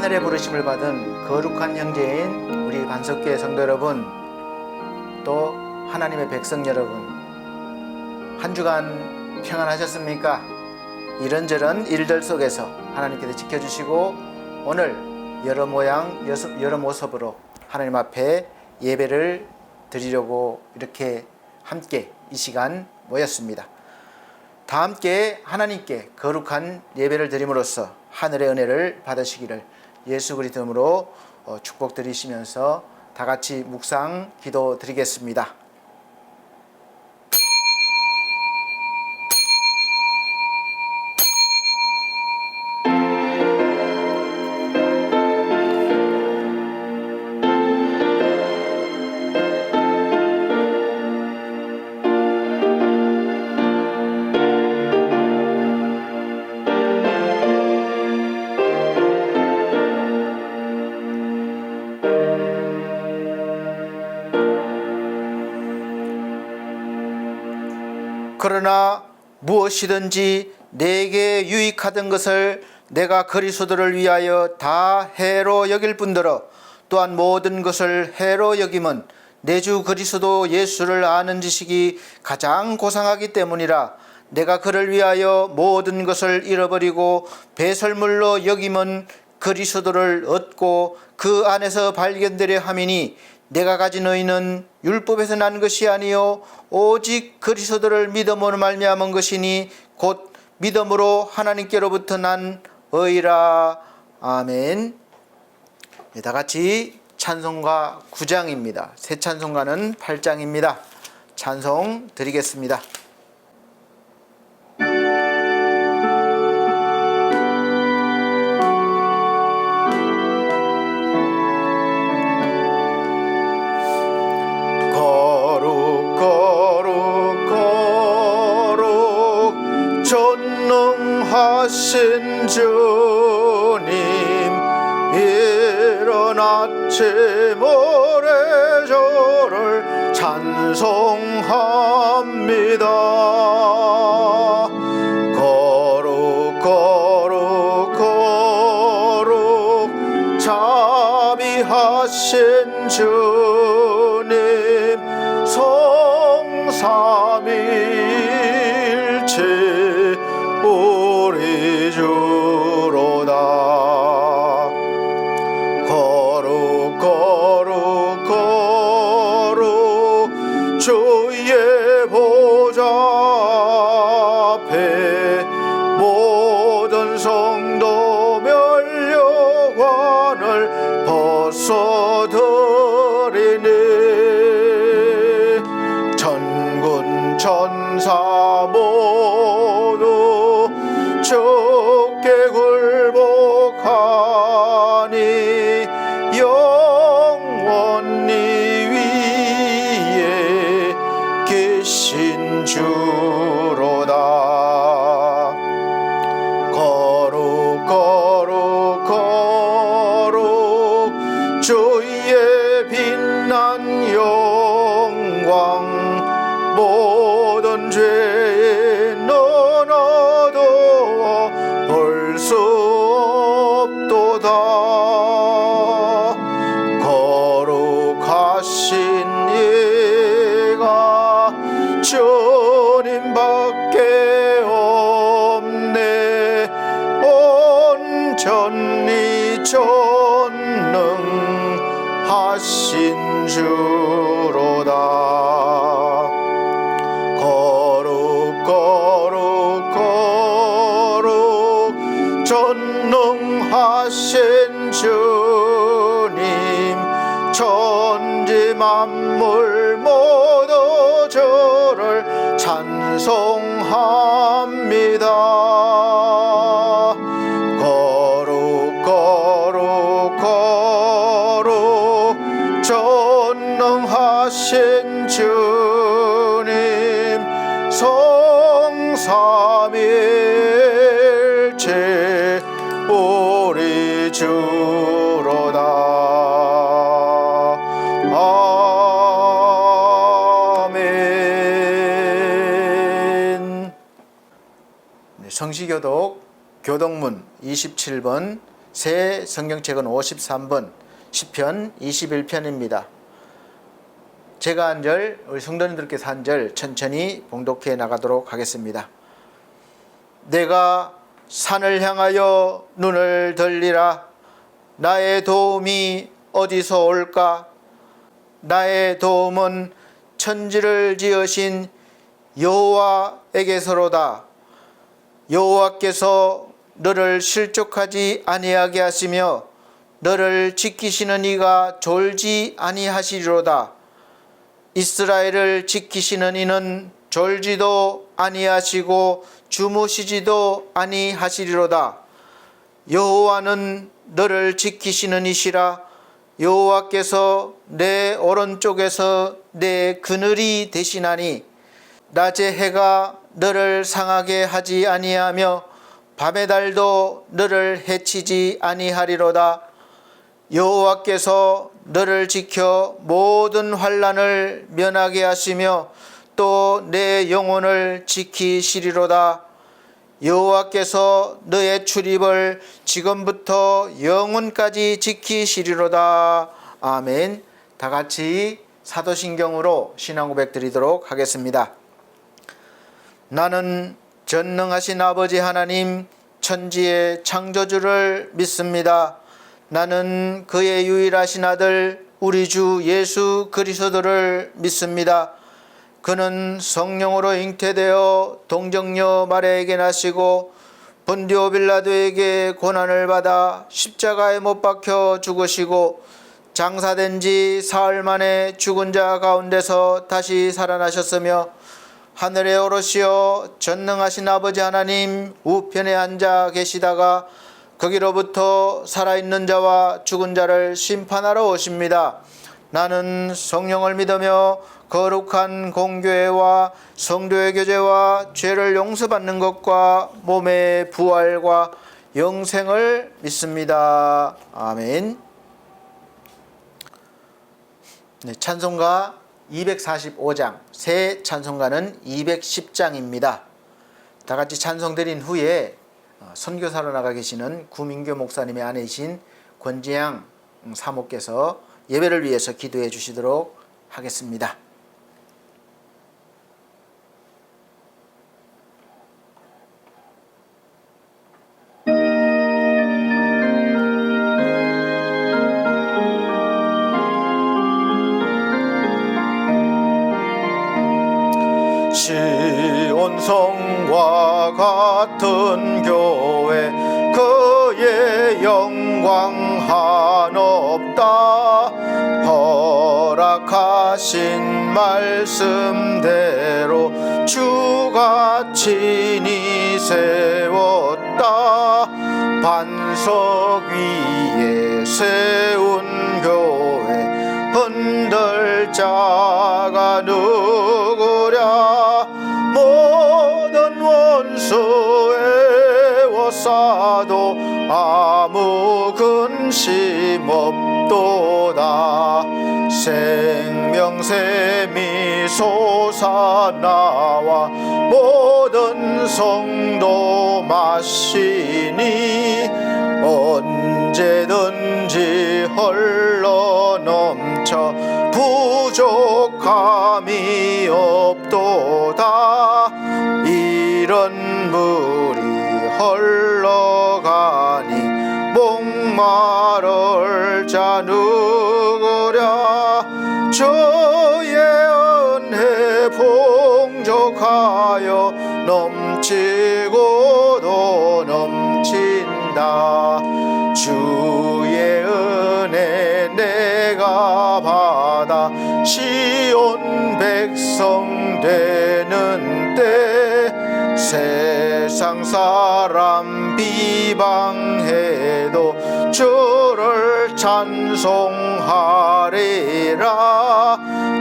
하늘의 부르심을 받은 거룩한 형제인 우리 반석교회 성도 여러분, 또 하나님의 백성 여러분, 한 주간 평안하셨습니까? 이런저런 일들 속에서 하나님께서 지켜주시고 오늘 여러 모양 여러 모습으로 하나님 앞에 예배를 드리려고 이렇게 함께 이 시간 모였습니다. 다 함께 하나님께 거룩한 예배를 드림으로써 하늘의 은혜를 받으시기를 예수 그리스도 이름으로 축복드리시면서 다 같이 묵상 기도 드리겠습니다. 그러나 무엇이든지 내게 유익하던 것을 내가 그리스도를 위하여 다 해로 여길 뿐더러 또한 모든 것을 해로 여김은 내 주 그리스도 예수를 아는 지식이 가장 고상하기 때문이라. 내가 그를 위하여 모든 것을 잃어버리고 배설물로 여김은 그리스도를 얻고 그 안에서 발견되려 함이니 내가 가진 의는 율법에서 난 것이 아니요 오직 그리스도를 믿음으로 말미암은 것이니 곧 믿음으로 하나님께로부터 난 의라. 아멘. 다 같이 찬송가 9장입니다. 새 찬송가는 8장입니다. 찬송 드리겠습니다. 전능하신 주님, 이른 아침 오래저를 찬송합니다. 거룩 거룩 거룩 자비하신 주님, 성삼위일체 우리 주로다. 거룩 거룩 거룩 주의 보좌 앞에 모든 성도 면류관을 벗어드리니 천군 천사 모두 주께 굴복하니 영원히 위에 계신 주로다. 거룩 거룩 거룩 주의 빛난 영광 모든 죄에 너나도 볼 수 없도다. 거룩하신 예가 주님밖에 없네. 온전히 전능하신 주로다. 거룩 거룩 거룩 전능하신 주님, 천지 만물 모두 주를 찬송합니다. 거룩 거룩 거룩 전능하신 주님, 성삼위일체 우리 주로다. 아멘. 성시교독 교동문 27번 새 성경책은 53번, 시편 21편입니다. 제가 한 절, 우리 성도님들께서 한 절 천천히 봉독해 나가도록 하겠습니다. 내가 산을 향하여 눈을 들리라. 나의 도움이 어디서 올까? 나의 도움은 천지를 지으신 여호와에게서로다. 여호와께서 너를 실족하지 아니하게 하시며 너를 지키시는 이가 졸지 아니하시리로다. 이스라엘을 지키시는 이는 졸지도 아니하시고 주무시지도 아니하시리로다. 여호와는 너를 지키시는 이시라. 여호와께서 내 오른쪽에서 내 그늘이 되시나니 낮의 해가 너를 상하게 하지 아니하며 밤의 달도 너를 해치지 아니하리로다. 여호와께서 너를 지켜 모든 환난을 면하게 하시며 또 내 영혼을 지키시리로다. 여호와께서 너의 출입을 지금부터 영원까지 지키시리로다. 아멘. 다 같이 사도신경으로 신앙 고백 드리도록 하겠습니다. 나는 전능하신 아버지 하나님 천지의 창조주를 믿습니다. 나는 그의 유일하신 아들 우리 주 예수 그리스도를 믿습니다. 그는 성령으로 잉태되어 동정녀 마리아에게 나시고 본디오 빌라도에게 고난을 받아 십자가에 못 박혀 죽으시고 장사된 지 사흘 만에 죽은 자 가운데서 다시 살아나셨으며 하늘에 오르시어 전능하신 아버지 하나님 우편에 앉아 계시다가 거기로부터 살아있는 자와 죽은 자를 심판하러 오십니다. 나는 성령을 믿으며 거룩한 공교회와 성도의 교제와 죄를 용서받는 것과 몸의 부활과 영생을 믿습니다. 아멘. 네, 찬송가 245장, 새 찬송가는 210장입니다. 다 같이 찬송 드린 후에 선교사로 나가 계시는 구민교 목사님의 아내이신 권지양 사모께서 예배를 위해서 기도해 주시도록 하겠습니다. 시온성과 같은 교회 그의 영광 한없다. 허락하신 말씀대로 주가 친히 세웠다. 반석 위에 세운 교회 흔들 자가 누구랴. 모든 원수 애워싸도 아무 근심 없도다. 생명샘이 솟아나와 모든 성도 마시니 언제든지 흘러넘쳐 부족함이 없도다. 이런 물이 흘러가니 목마를 자 누구랴. 주의 은혜 풍족하여 넘치고도 넘친다. 주의 은혜 내가 받아 시온 백성 되는 때 세상 사람 비방해도 주를 찬송하리라.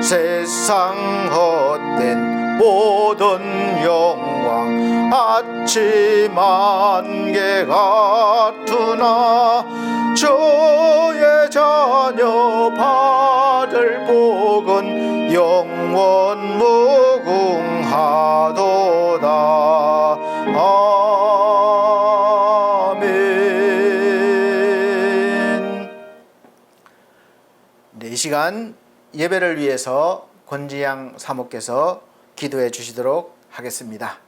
세상 헛된 모든 영광 아침 안개 같으나 주의 자녀 받을 복은 영원 무궁하도다. 아멘. 시간 예배를 위해서 권지양 사모께서 기도해 주시도록 하겠습니다.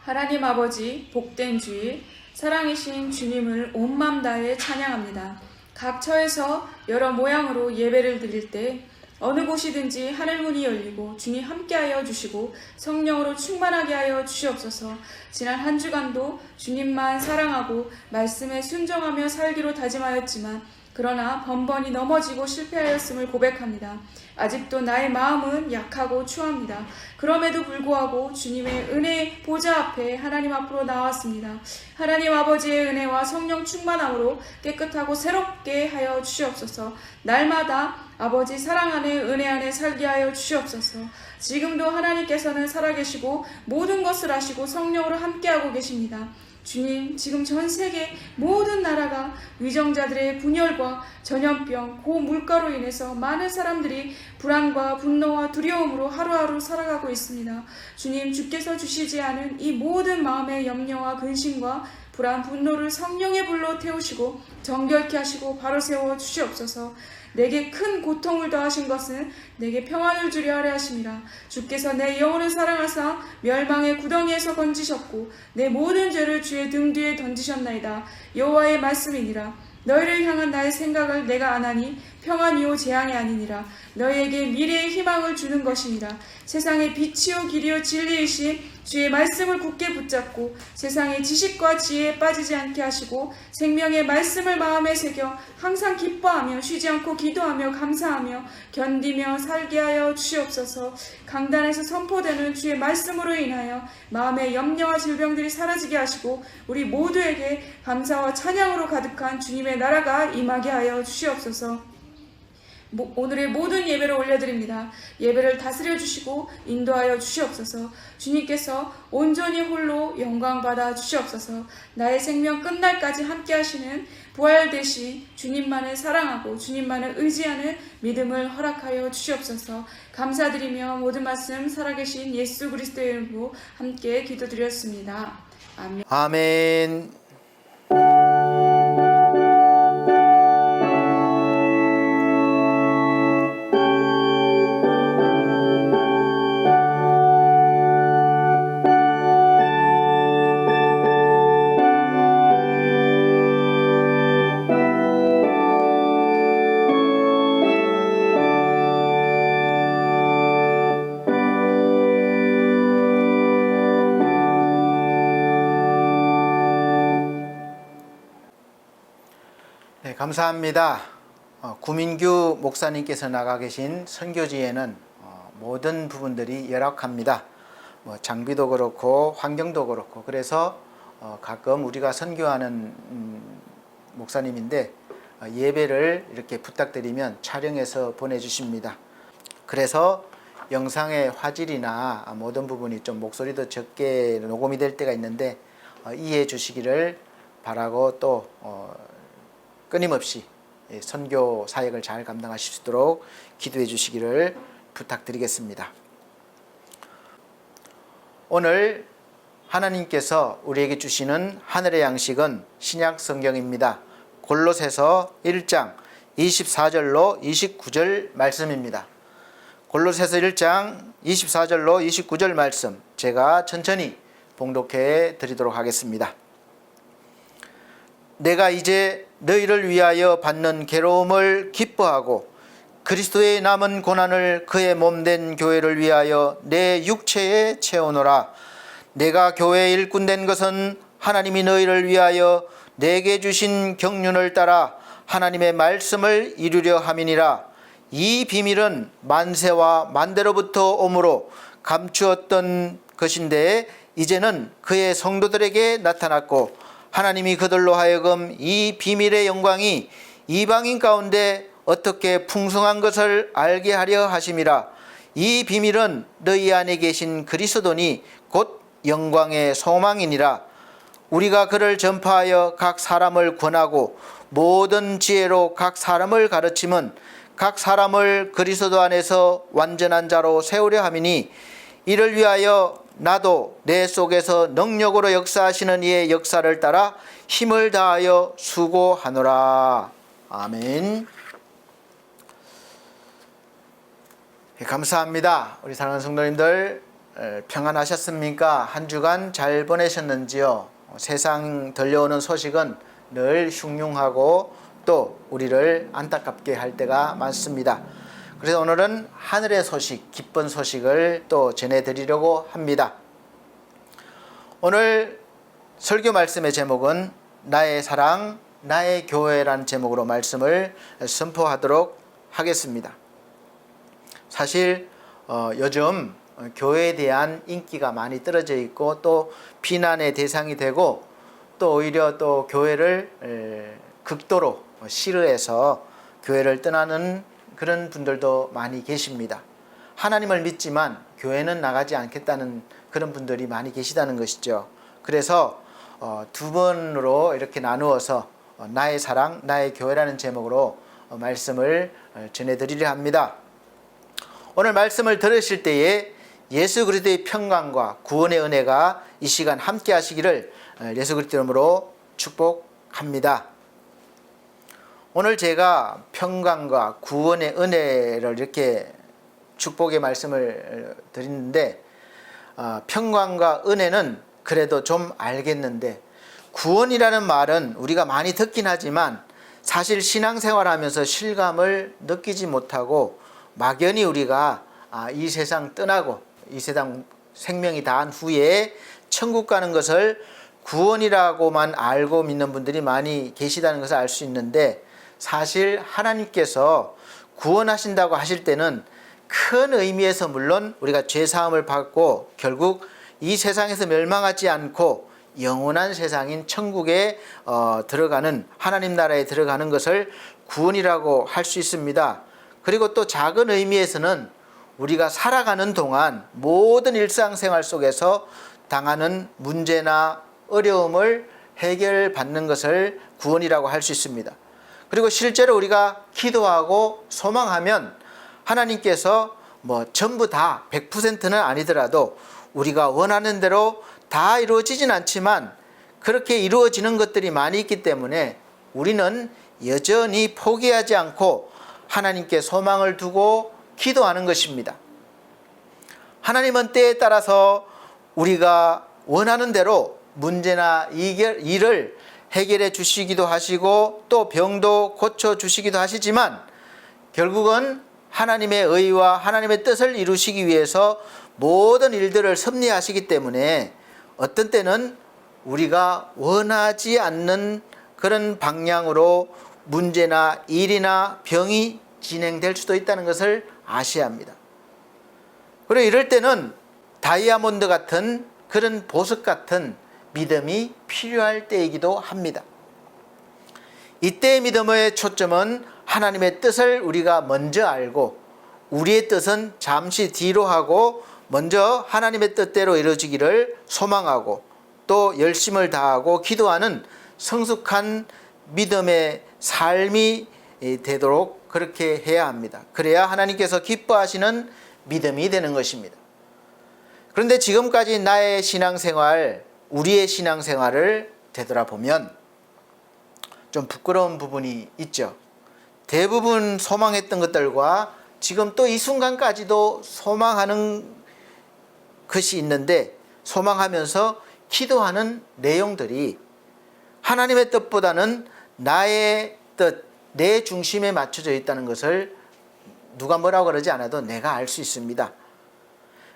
하나님 아버지, 복된 주일, 사랑이신 주님을 온 맘 다해 찬양합니다. 각 처에서 여러 모양으로 예배를 드릴 때 어느 곳이든지 하늘 문이 열리고 주님 함께하여 주시고 성령으로 충만하게 하여 주시옵소서. 지난 한 주간도 주님만 사랑하고 말씀에 순종하며 살기로 다짐하였지만 그러나 번번이 넘어지고 실패하였음을 고백합니다. 아직도 나의 마음은 약하고 추합니다. 그럼에도 불구하고 주님의 은혜의 보좌 앞에 하나님 앞으로 나왔습니다. 하나님 아버지의 은혜와 성령 충만함으로 깨끗하고 새롭게 하여 주시옵소서. 날마다 아버지 사랑 안에 은혜 안에 살게 하여 주시옵소서. 지금도 하나님께서는 살아계시고 모든 것을 아시고 성령으로 함께하고 계십니다. 주님, 지금 전 세계 모든 나라가 위정자들의 분열과 전염병, 고물가로 인해서 많은 사람들이 불안과 분노와 두려움으로 하루하루 살아가고 있습니다. 주님, 주께서 주시지 않은 이 모든 마음의 염려와 근심과 불안, 분노를 성령의 불로 태우시고 정결케 하시고 바로 세워 주시옵소서. 내게 큰 고통을 더하신 것은 내게 평안을 주려 하려 하심이라. 주께서 내 영혼을 사랑하사 멸망의 구덩이에서 건지셨고 내 모든 죄를 주의 등 뒤에 던지셨나이다. 여호와의 말씀이니라. 너희를 향한 나의 생각을 내가 아나니 평안이요 재앙이 아니니라. 너희에게 미래의 희망을 주는 것이니라. 세상의 빛이요 길이요 진리이신 주의 말씀을 굳게 붙잡고 세상의 지식과 지혜에 빠지지 않게 하시고 생명의 말씀을 마음에 새겨 항상 기뻐하며 쉬지 않고 기도하며 감사하며 견디며 살게 하여 주시옵소서. 강단에서 선포되는 주의 말씀으로 인하여 마음의 염려와 질병들이 사라지게 하시고 우리 모두에게 감사와 찬양으로 가득한 주님의 나라가 임하게 하여 주시옵소서. 오늘의 모든 예배를 올려드립니다. 예배를 다스려 주시고 인도하여 주시옵소서. 주님께서 온전히 홀로 영광 받아 주시옵소서. 나의 생명 끝날까지 함께 하시는 부활되신 주님만을 사랑하고 주님만을 의지하는 믿음을 허락하여 주시옵소서. 감사드리며 모든 말씀 살아계신 예수 그리스도의 이름으로 함께 기도드렸습니다. 아멘. 아멘. 네, 감사합니다. 구민규 목사님께서 나가 계신 선교지에는 모든 부분들이 열악합니다. 장비도 그렇고 환경도 그렇고 그래서 가끔 우리가 선교하는 목사님인데 예배를 이렇게 부탁드리면 촬영해서 보내주십니다. 그래서 영상의 화질이나 모든 부분이 좀 목소리도 적게 녹음이 될 때가 있는데 이해해 주시기를 바라고 또 끊임없이 선교 사역을 잘 감당하실 수 있도록 기도해 주시기를 부탁드리겠습니다. 오늘 하나님께서 우리에게 주시는 하늘의 양식은 신약 성경입니다. 골로새서 1장 24절로 29절 말씀입니다. 골로새서 1장 24절로 29절 말씀 제가 천천히 봉독해 드리도록 하겠습니다. 내가 이제 너희를 위하여 받는 괴로움을 기뻐하고 그리스도의 남은 고난을 그의 몸된 교회를 위하여 내 육체에 채우노라. 내가 교회의 일꾼 된 것은 하나님이 너희를 위하여 내게 주신 경륜을 따라 하나님의 말씀을 이루려 함이니라. 이 비밀은 만세와 만대로부터 오므로 감추었던 것인데 이제는 그의 성도들에게 나타났고 하나님이 그들로 하여금 이 비밀의 영광이 이방인 가운데 어떻게 풍성한 것을 알게 하려 하심이라. 이 비밀은 너희 안에 계신 그리스도니 곧 영광의 소망이니라. 우리가 그를 전파하여 각 사람을 권하고 모든 지혜로 각 사람을 가르침은 각 사람을 그리스도 안에서 완전한 자로 세우려 함이니 이를 위하여 나도 내 속에서 능력으로 역사하시는 이의 역사를 따라 힘을 다하여 수고하노라. 아멘. 감사합니다. 우리 사랑하는 성도님들, 평안하셨습니까? 한 주간 잘 보내셨는지요? 세상 들려오는 소식은 늘 흉흉하고 또 우리를 안타깝게 할 때가 많습니다. 그래서 오늘은 하늘의 소식, 기쁜 소식을 또 전해드리려고 합니다. 오늘 설교 말씀의 제목은 나의 사랑, 나의 교회라는 제목으로 말씀을 선포하도록 하겠습니다. 사실 요즘 교회에 대한 인기가 많이 떨어져 있고 또 비난의 대상이 되고 또 오히려 또 교회를 극도로 싫어해서 교회를 떠나는 그런 분들도 많이 계십니다. 하나님을 믿지만 교회는 나가지 않겠다는 그런 분들이 많이 계시다는 것이죠. 그래서 두 번으로 이렇게 나누어서 나의 사랑, 나의 교회라는 제목으로 말씀을 전해드리려 합니다. 오늘 말씀을 들으실 때에 예수 그리스도의 평강과 구원의 은혜가 이 시간 함께 하시기를 예수 그리스도 이름으로 축복합니다. 오늘 제가 평강과 구원의 은혜를 이렇게 축복의 말씀을 드리는데 평강과 은혜는 그래도 좀 알겠는데 구원이라는 말은 우리가 많이 듣긴 하지만 사실 신앙생활하면서 실감을 느끼지 못하고 막연히 우리가 이 세상 떠나고 이 세상 생명이 다한 후에 천국 가는 것을 구원이라고만 알고 믿는 분들이 많이 계시다는 것을 알 수 있는데 사실 하나님께서 구원하신다고 하실 때는 큰 의미에서 물론 우리가 죄사함을 받고 결국 이 세상에서 멸망하지 않고 영원한 세상인 천국에 들어가는 하나님 나라에 들어가는 것을 구원이라고 할 수 있습니다. 그리고 또 작은 의미에서는 우리가 살아가는 동안 모든 일상생활 속에서 당하는 문제나 어려움을 해결받는 것을 구원이라고 할 수 있습니다. 그리고 실제로 우리가 기도하고 소망하면 하나님께서 전부 다 100%는 아니더라도 우리가 원하는 대로 다 이루어지진 않지만 그렇게 이루어지는 것들이 많이 있기 때문에 우리는 여전히 포기하지 않고 하나님께 소망을 두고 기도하는 것입니다. 하나님은 때에 따라서 우리가 원하는 대로 문제나 일을 해결해 주시기도 하시고 또 병도 고쳐 주시기도 하시지만 결국은 하나님의 의와 하나님의 뜻을 이루시기 위해서 모든 일들을 섭리하시기 때문에 어떤 때는 우리가 원하지 않는 그런 방향으로 문제나 일이나 병이 진행될 수도 있다는 것을 아셔야 합니다. 그리고 이럴 때는 다이아몬드 같은 그런 보석 같은 믿음이 필요할 때이기도 합니다. 이때의 믿음의 초점은 하나님의 뜻을 우리가 먼저 알고 우리의 뜻은 잠시 뒤로 하고 먼저 하나님의 뜻대로 이루어지기를 소망하고 또 열심을 다하고 기도하는 성숙한 믿음의 삶이 되도록 그렇게 해야 합니다. 그래야 하나님께서 기뻐하시는 믿음이 되는 것입니다. 그런데 지금까지 나의 신앙생활, 우리의 신앙생활을 되돌아보면 좀 부끄러운 부분이 있죠. 대부분 소망했던 것들과 지금 또 이 순간까지도 소망하는 것이 있는데 소망하면서 기도하는 내용들이 하나님의 뜻보다는 나의 뜻, 내 중심에 맞춰져 있다는 것을 누가 뭐라고 그러지 않아도 내가 알 수 있습니다.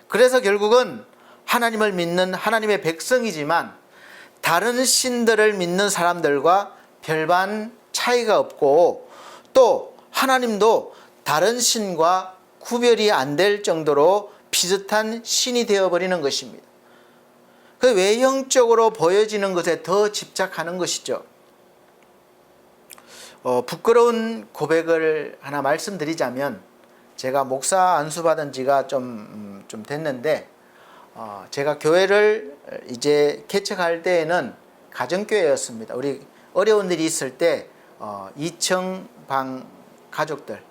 그래서 결국은 하나님을 믿는 하나님의 백성이지만 다른 신들을 믿는 사람들과 별반 차이가 없고 또 하나님도 다른 신과 구별이 안 될 정도로 비슷한 신이 되어버리는 것입니다. 그 외형적으로 보여지는 것에 더 집착하는 것이죠. 부끄러운 고백을 하나 말씀드리자면 제가 목사 안수받은 지가 좀 됐는데 제가 교회를 이제 개척할 때에는 가정교회였습니다. 우리 어려운 일이 있을 때 2층 방 가족들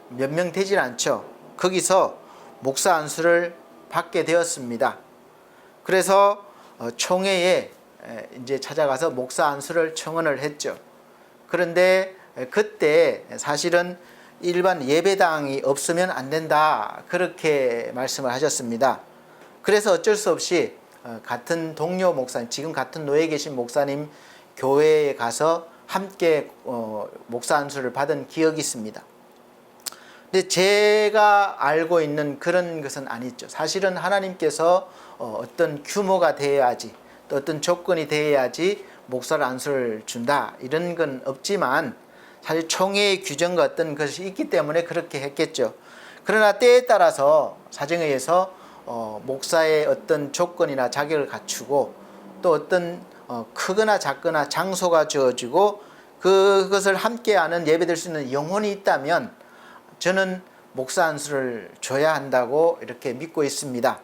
몇 명 되질 않죠. 거기서 목사 안수를 받게 되었습니다. 그래서 총회에 이제 찾아가서 목사 안수를 청원을 했죠. 그런데 그때 사실은 일반 예배당이 없으면 안 된다, 그렇게 말씀을 하셨습니다. 그래서 어쩔 수 없이 같은 동료 목사님, 지금 같은 노예에 계신 목사님 교회에 가서 함께 목사 안수를 받은 기억이 있습니다. 근데 제가 알고 있는 그런 것은 아니죠. 사실은 하나님께서 어떤 규모가 되어야지, 또 어떤 조건이 되어야지 목사를 안수를 준다, 이런 건 없지만 사실 총회의 규정과 어떤 것이 있기 때문에 그렇게 했겠죠. 그러나 때에 따라서 사정에 의해서 목사의 어떤 조건이나 자격을 갖추고 또 어떤 크거나 작거나 장소가 주어지고 그것을 함께하는 예배될 수 있는 영혼이 있다면 저는 목사 안수를 줘야 한다고 이렇게 믿고 있습니다.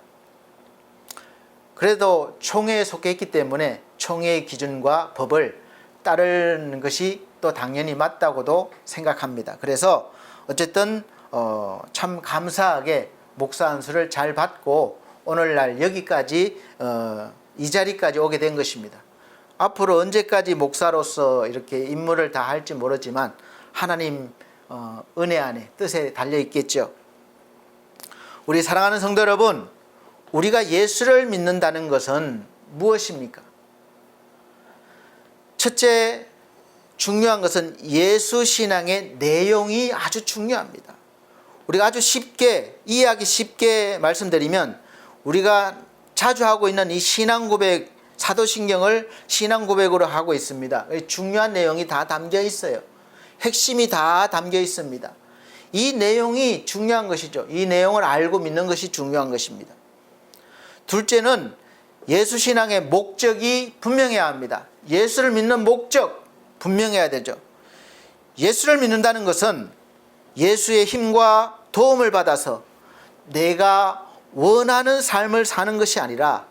그래도 총회에 속해 있기 때문에 총회의 기준과 법을 따르는 것이 또 당연히 맞다고도 생각합니다. 그래서 어쨌든 참 감사하게 목사 안수를 잘 받고 오늘날 여기까지 이 자리까지 오게 된 것입니다. 앞으로 언제까지 목사로서 이렇게 임무를 다 할지 모르지만 하나님 은혜 안에 뜻에 달려 있겠죠. 우리 사랑하는 성도 여러분, 우리가 예수를 믿는다는 것은 무엇입니까? 첫째, 중요한 것은 예수 신앙의 내용이 아주 중요합니다. 우리가 아주 쉽게, 이해하기 쉽게 말씀드리면 우리가 자주 하고 있는 이 신앙 고백, 사도신경을 신앙 고백으로 하고 있습니다. 중요한 내용이 다 담겨 있어요. 핵심이 다 담겨 있습니다. 이 내용이 중요한 것이죠. 이 내용을 알고 믿는 것이 중요한 것입니다. 둘째는 예수 신앙의 목적이 분명해야 합니다. 예수를 믿는 목적 분명해야 되죠. 예수를 믿는다는 것은 예수의 힘과 도움을 받아서 내가 원하는 삶을 사는 것이 아니라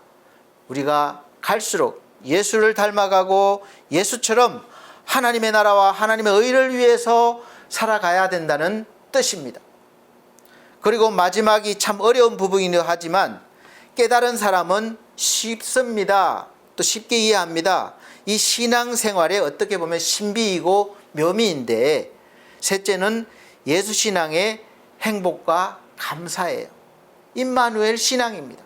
우리가 갈수록 예수를 닮아가고 예수처럼 하나님의 나라와 하나님의 의를 위해서 살아가야 된다는 뜻입니다. 그리고 마지막이 참 어려운 부분이긴 하지만 깨달은 사람은 쉽습니다. 또 쉽게 이해합니다. 이 신앙생활에 어떻게 보면 신비이고 묘미인데, 셋째는 예수 신앙의 행복과 감사예요. 임마누엘 신앙입니다.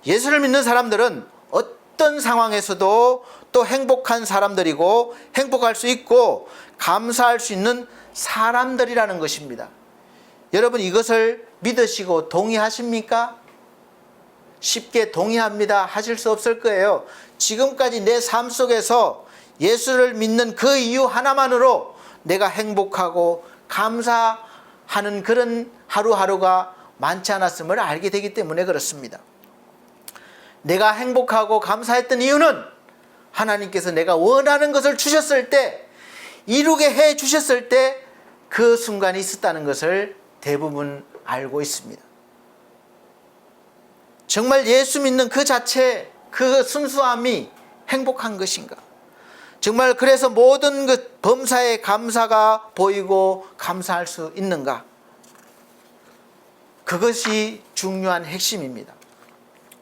예수를 믿는 사람들은 어떤 상황에서도 또 행복한 사람들이고 행복할 수 있고 감사할 수 있는 사람들이라는 것입니다. 여러분, 이것을 믿으시고 동의하십니까? 쉽게 동의합니다 하실 수 없을 거예요. 지금까지 내 삶 속에서 예수를 믿는 그 이유 하나만으로 내가 행복하고 감사하는 그런 하루하루가 많지 않았음을 알게 되기 때문에 그렇습니다. 내가 행복하고 감사했던 이유는 하나님께서 내가 원하는 것을 주셨을 때, 이루게 해 주셨을 때 그 순간이 있었다는 것을 대부분 알고 있습니다. 정말 예수 믿는 그 자체, 그 순수함이 행복한 것인가? 정말 그래서 모든 그 범사에 감사가 보이고 감사할 수 있는가? 그것이 중요한 핵심입니다.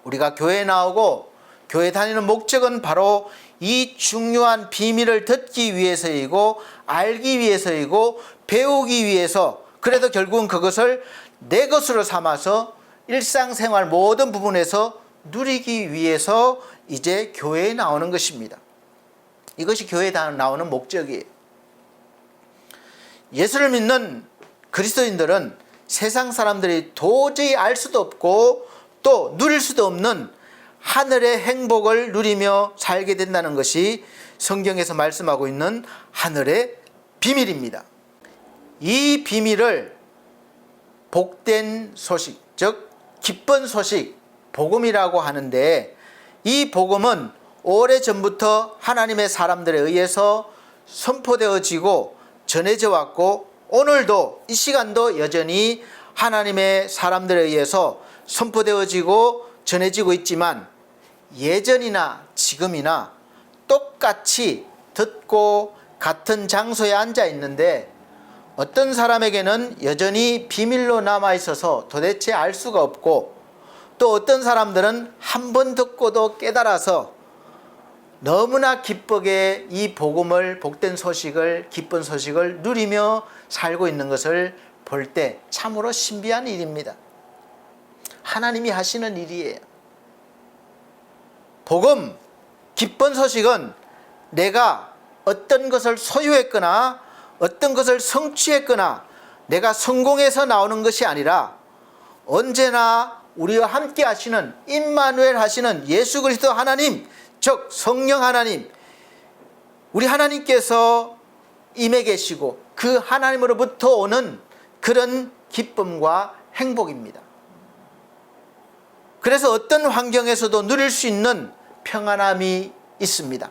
우리가 교회에 나오고 교회 다니는 목적은 바로 이 중요한 비밀을 듣기 위해서이고 알기 위해서이고 배우기 위해서, 그래도 결국은 그것을 내 것으로 삼아서 일상생활 모든 부분에서 누리기 위해서 이제 교회에 나오는 것입니다. 이것이 교회에 나오는 목적이에요. 예수를 믿는 그리스도인들은 세상 사람들이 도저히 알 수도 없고 또 누릴 수도 없는 하늘의 행복을 누리며 살게 된다는 것이 성경에서 말씀하고 있는 하늘의 비밀입니다. 이 비밀을 복된 소식, 즉 기쁜 소식, 복음이라고 하는데, 이 복음은 오래전부터 하나님의 사람들에 의해서 선포되어지고 전해져 왔고 오늘도 이 시간도 여전히 하나님의 사람들에 의해서 선포되어지고 전해지고 있지만, 예전이나 지금이나 똑같이 듣고 같은 장소에 앉아 있는데 어떤 사람에게는 여전히 비밀로 남아 있어서 도대체 알 수가 없고, 또 어떤 사람들은 한 번 듣고도 깨달아서 너무나 기쁘게 이 복음을, 복된 소식을, 기쁜 소식을 누리며 살고 있는 것을 볼 때 참으로 신비한 일입니다. 하나님이 하시는 일이에요. 복음, 기쁜 소식은 내가 어떤 것을 소유했거나 어떤 것을 성취했거나 내가 성공해서 나오는 것이 아니라 언제나 우리와 함께 하시는 임마누엘 하시는 예수 그리스도 하나님, 즉 성령 하나님, 우리 하나님께서 임해 계시고 그 하나님으로부터 오는 그런 기쁨과 행복입니다. 그래서 어떤 환경에서도 누릴 수 있는 평안함이 있습니다.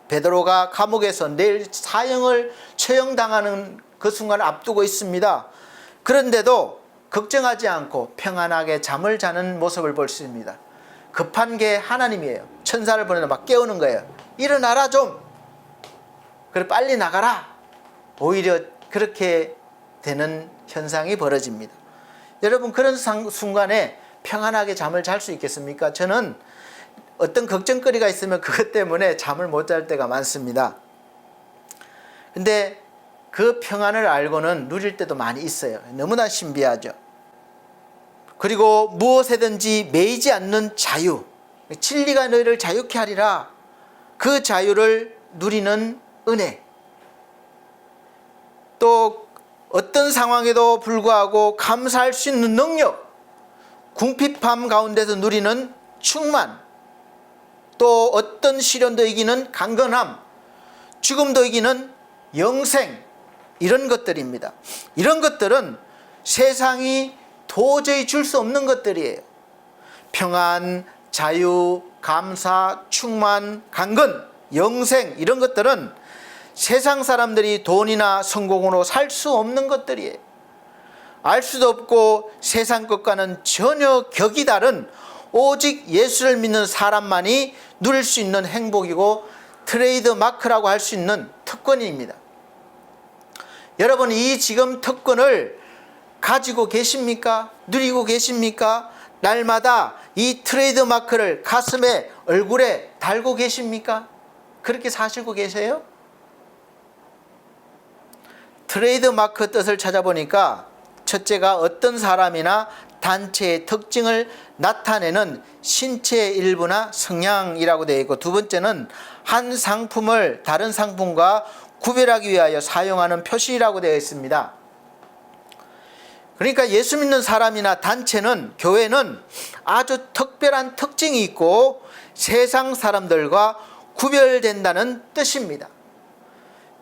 베드로가 감옥에서 내일 사형을 처형당하는 그 순간을 앞두고 있습니다. 그런데도 걱정하지 않고 평안하게 잠을 자는 모습을 볼 수 있습니다. 급한 게 하나님이에요. 천사를 보내서 막 깨우는 거예요. 일어나라 좀. 그래 빨리 나가라. 오히려 그렇게 되는 현상이 벌어집니다. 여러분 그런 순간에 평안하게 잠을 잘 수 있겠습니까? 저는 어떤 걱정거리가 있으면 그것 때문에 잠을 못 잘 때가 많습니다. 근데 그 평안을 알고는 누릴 때도 많이 있어요. 너무나 신비하죠. 그리고 무엇에든지 매이지 않는 자유, 진리가 너희를 자유케 하리라. 그 자유를 누리는 은혜, 또 어떤 상황에도 불구하고 감사할 수 있는 능력, 궁핍함 가운데서 누리는 충만, 또 어떤 시련도 이기는 강건함, 죽음도 이기는 영생, 이런 것들입니다. 이런 것들은 세상이 도저히 줄 수 없는 것들이에요. 평안, 자유, 감사, 충만, 강건, 영생, 이런 것들은 세상 사람들이 돈이나 성공으로 살 수 없는 것들이에요. 알 수도 없고 세상 것과는 전혀 격이 다른 오직 예수를 믿는 사람만이 누릴 수 있는 행복이고 트레이드 마크라고 할 수 있는 특권입니다. 여러분 이 지금 특권을 가지고 계십니까? 누리고 계십니까? 날마다 이 트레이드 마크를 가슴에, 얼굴에 달고 계십니까? 그렇게 사시고 계세요? 트레이드 마크 뜻을 찾아보니까 첫째가 어떤 사람이나 단체의 특징을 나타내는 신체의 일부나 성향이라고 되어 있고, 두 번째는 한 상품을 다른 상품과 구별하기 위하여 사용하는 표시라고 되어 있습니다. 그러니까 예수 믿는 사람이나 단체는, 교회는 아주 특별한 특징이 있고 세상 사람들과 구별된다는 뜻입니다.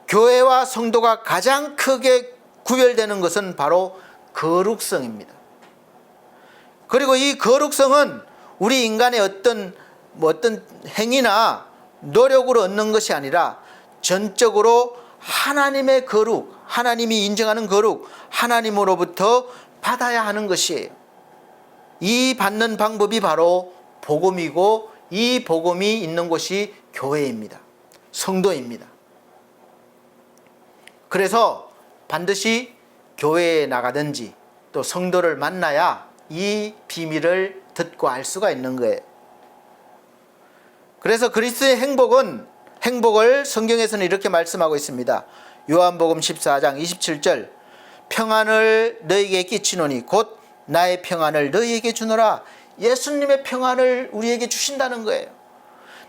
교회와 성도가 가장 크게 구별되는 것은 바로 거룩성입니다. 그리고 이 거룩성은 우리 인간의 어떤 행위나 노력으로 얻는 것이 아니라 전적으로 하나님의 거룩, 하나님이 인정하는 거룩, 하나님으로부터 받아야 하는 것이에요. 이 받는 방법이 바로 복음이고, 이 복음이 있는 곳이 교회입니다. 성도입니다. 그래서 반드시 교회에 나가든지 또 성도를 만나야 이 비밀을 듣고 알 수가 있는 거예요. 그래서 그리스도의 행복을 성경에서는 이렇게 말씀하고 있습니다. 요한복음 14장 27절, 평안을 너희에게 끼치노니 곧 나의 평안을 너희에게 주노라. 예수님의 평안을 우리에게 주신다는 거예요.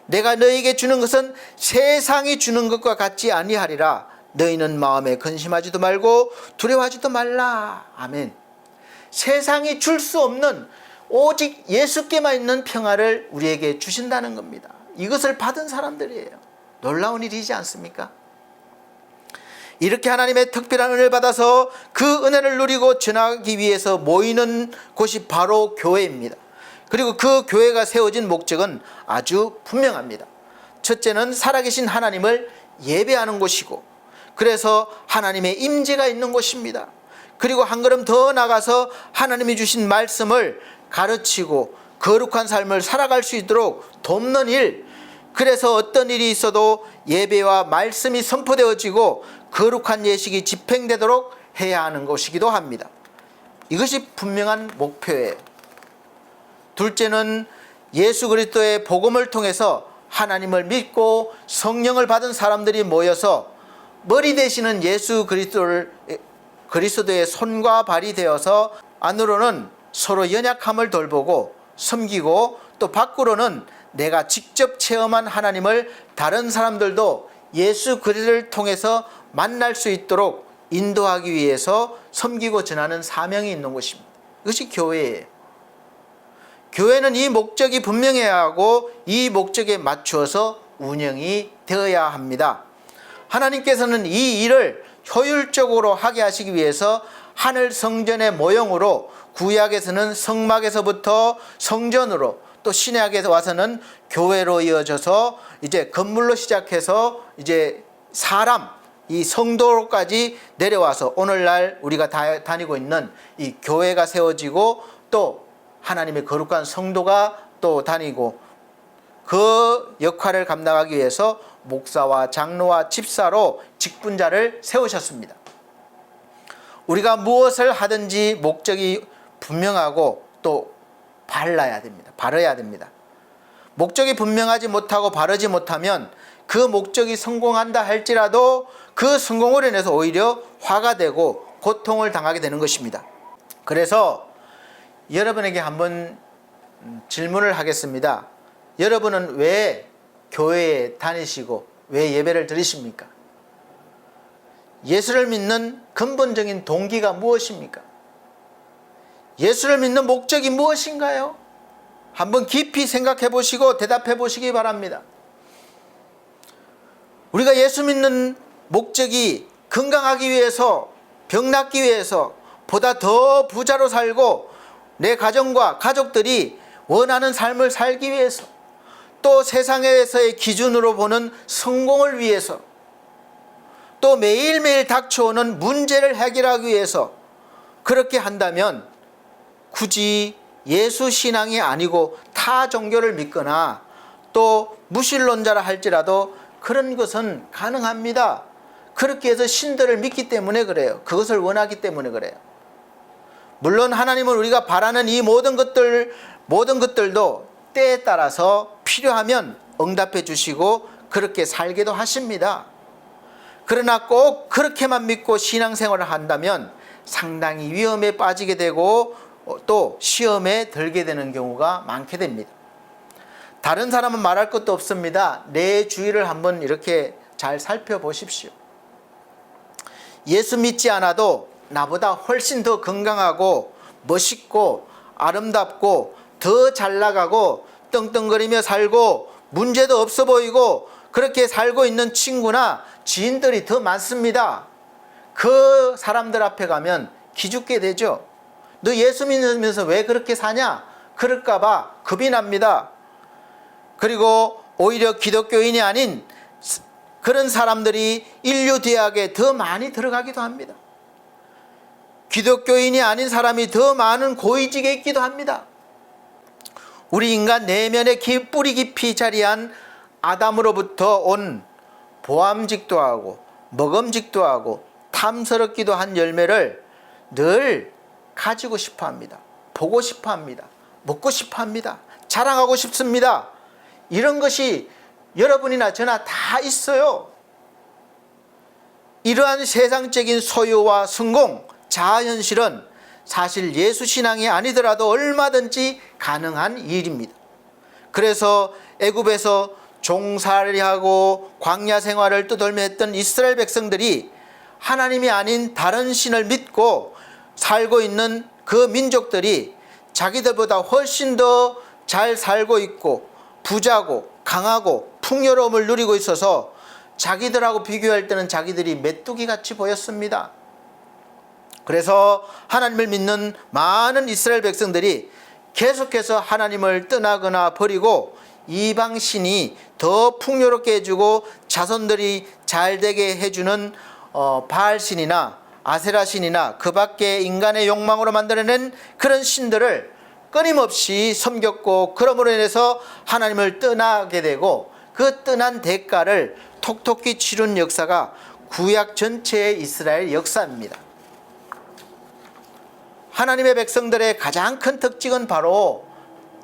내가 너희에게 주는 것은 세상이 주는 것과 같지 아니하리라. 너희는 마음에 근심하지도 말고 두려워하지도 말라. 아멘. 세상이 줄 수 없는 오직 예수께만 있는 평안을 우리에게 주신다는 겁니다. 이것을 받은 사람들이에요. 놀라운 일이지 않습니까? 이렇게 하나님의 특별한 은혜를 받아서 그 은혜를 누리고 전하기 위해서 모이는 곳이 바로 교회입니다. 그리고 그 교회가 세워진 목적은 아주 분명합니다. 첫째는 살아계신 하나님을 예배하는 곳이고, 그래서 하나님의 임재가 있는 곳입니다. 그리고 한 걸음 더 나가서 하나님이 주신 말씀을 가르치고 거룩한 삶을 살아갈 수 있도록 돕는 일, 그래서 어떤 일이 있어도 예배와 말씀이 선포되어지고 거룩한 예식이 집행되도록 해야 하는 것이기도 합니다. 이것이 분명한 목표예요. 둘째는 예수 그리스도의 복음을 통해서 하나님을 믿고 성령을 받은 사람들이 모여서 머리 되시는 예수 그리스도의 손과 발이 되어서 안으로는 서로 연약함을 돌보고 섬기고 또 밖으로는 내가 직접 체험한 하나님을 다른 사람들도 예수 그리스도를 통해서 만날 수 있도록 인도하기 위해서 섬기고 전하는 사명이 있는 것입니다. 이것이 교회예요. 교회는 이 목적이 분명해야 하고 이 목적에 맞추어서 운영이 되어야 합니다. 하나님께서는 이 일을 효율적으로 하게 하시기 위해서 하늘 성전의 모형으로 구약에서는 성막에서부터 성전으로 또 신약에서 와서는 교회로 이어져서 이제 건물로 시작해서 이제 사람 이 성도로까지 내려와서 오늘날 우리가 다니고 있는 이 교회가 세워지고 또 하나님의 거룩한 성도가 또 다니고 그 역할을 감당하기 위해서 목사와 장로와 집사로 직분자를 세우셨습니다. 우리가 무엇을 하든지 목적이 분명하고 또 바라야 됩니다. 목적이 분명하지 못하고 바르지 못하면 그 목적이 성공한다 할지라도 그 성공으로 인해서 오히려 화가 되고 고통을 당하게 되는 것입니다. 그래서 여러분에게 한번 질문을 하겠습니다. 여러분은 왜 교회에 다니시고 왜 예배를 드리십니까? 예수를 믿는 근본적인 동기가 무엇입니까? 예수를 믿는 목적이 무엇인가요? 한번 깊이 생각해 보시고 대답해 보시기 바랍니다. 우리가 예수 믿는 목적이 건강하기 위해서, 병 낫기 위해서, 보다 더 부자로 살고 내 가정과 가족들이 원하는 삶을 살기 위해서, 또 세상에서의 기준으로 보는 성공을 위해서, 또 매일매일 닥쳐오는 문제를 해결하기 위해서 그렇게 한다면 굳이 예수 신앙이 아니고 타 종교를 믿거나 또 무신론자라 할지라도 그런 것은 가능합니다. 그렇게 해서 신들을 믿기 때문에 그래요. 그것을 원하기 때문에 그래요. 물론 하나님은 우리가 바라는 이 모든 것들도 때에 따라서 필요하면 응답해 주시고 그렇게 살게도 하십니다. 그러나 꼭 그렇게만 믿고 신앙생활을 한다면 상당히 위험에 빠지게 되고 또 시험에 들게 되는 경우가 많게 됩니다. 다른 사람은 말할 것도 없습니다. 내 주위를 한번 이렇게 잘 살펴보십시오. 예수 믿지 않아도 나보다 훨씬 더 건강하고 멋있고 아름답고 더 잘 나가고 떵떵거리며 살고 문제도 없어 보이고 그렇게 살고 있는 친구나 지인들이 더 많습니다. 그 사람들 앞에 가면 기죽게 되죠. 너 예수 믿으면서 왜 그렇게 사냐? 그럴까 봐 겁이 납니다. 그리고 오히려 기독교인이 아닌 그런 사람들이 인류 대학에 더 많이 들어가기도 합니다. 기독교인이 아닌 사람이 더 많은 고위직에 있기도 합니다. 우리 인간 내면에 뿌리 깊이 자리한 아담으로부터 온 보암직도 하고 먹음직도 하고 탐스럽기도 한 열매를 늘 가지고 싶어 합니다. 보고 싶어 합니다. 먹고 싶어 합니다. 자랑하고 싶습니다. 이런 것이 여러분이나 저나 다 있어요. 이러한 세상적인 소유와 성공, 자아현실은 사실 예수 신앙이 아니더라도 얼마든지 가능한 일입니다. 그래서 애굽에서 종살이하고 광야 생활을 떠돌며 했던 이스라엘 백성들이 하나님이 아닌 다른 신을 믿고 살고 있는 그 민족들이 자기들보다 훨씬 더 잘 살고 있고 부자고 강하고 풍요로움을 누리고 있어서 자기들하고 비교할 때는 자기들이 메뚜기 같이 보였습니다. 그래서 하나님을 믿는 많은 이스라엘 백성들이 계속해서 하나님을 떠나거나 버리고 이방신이 더 풍요롭게 해주고 자손들이 잘되게 해주는 바알신이나 아세라신이나 그 밖에 인간의 욕망으로 만들어낸 그런 신들을 끊임없이 섬겼고 그러므로 인해서 하나님을 떠나게 되고 그 떠난 대가를 톡톡히 치른 역사가 구약 전체의 이스라엘 역사입니다. 하나님의 백성들의 가장 큰 특징은 바로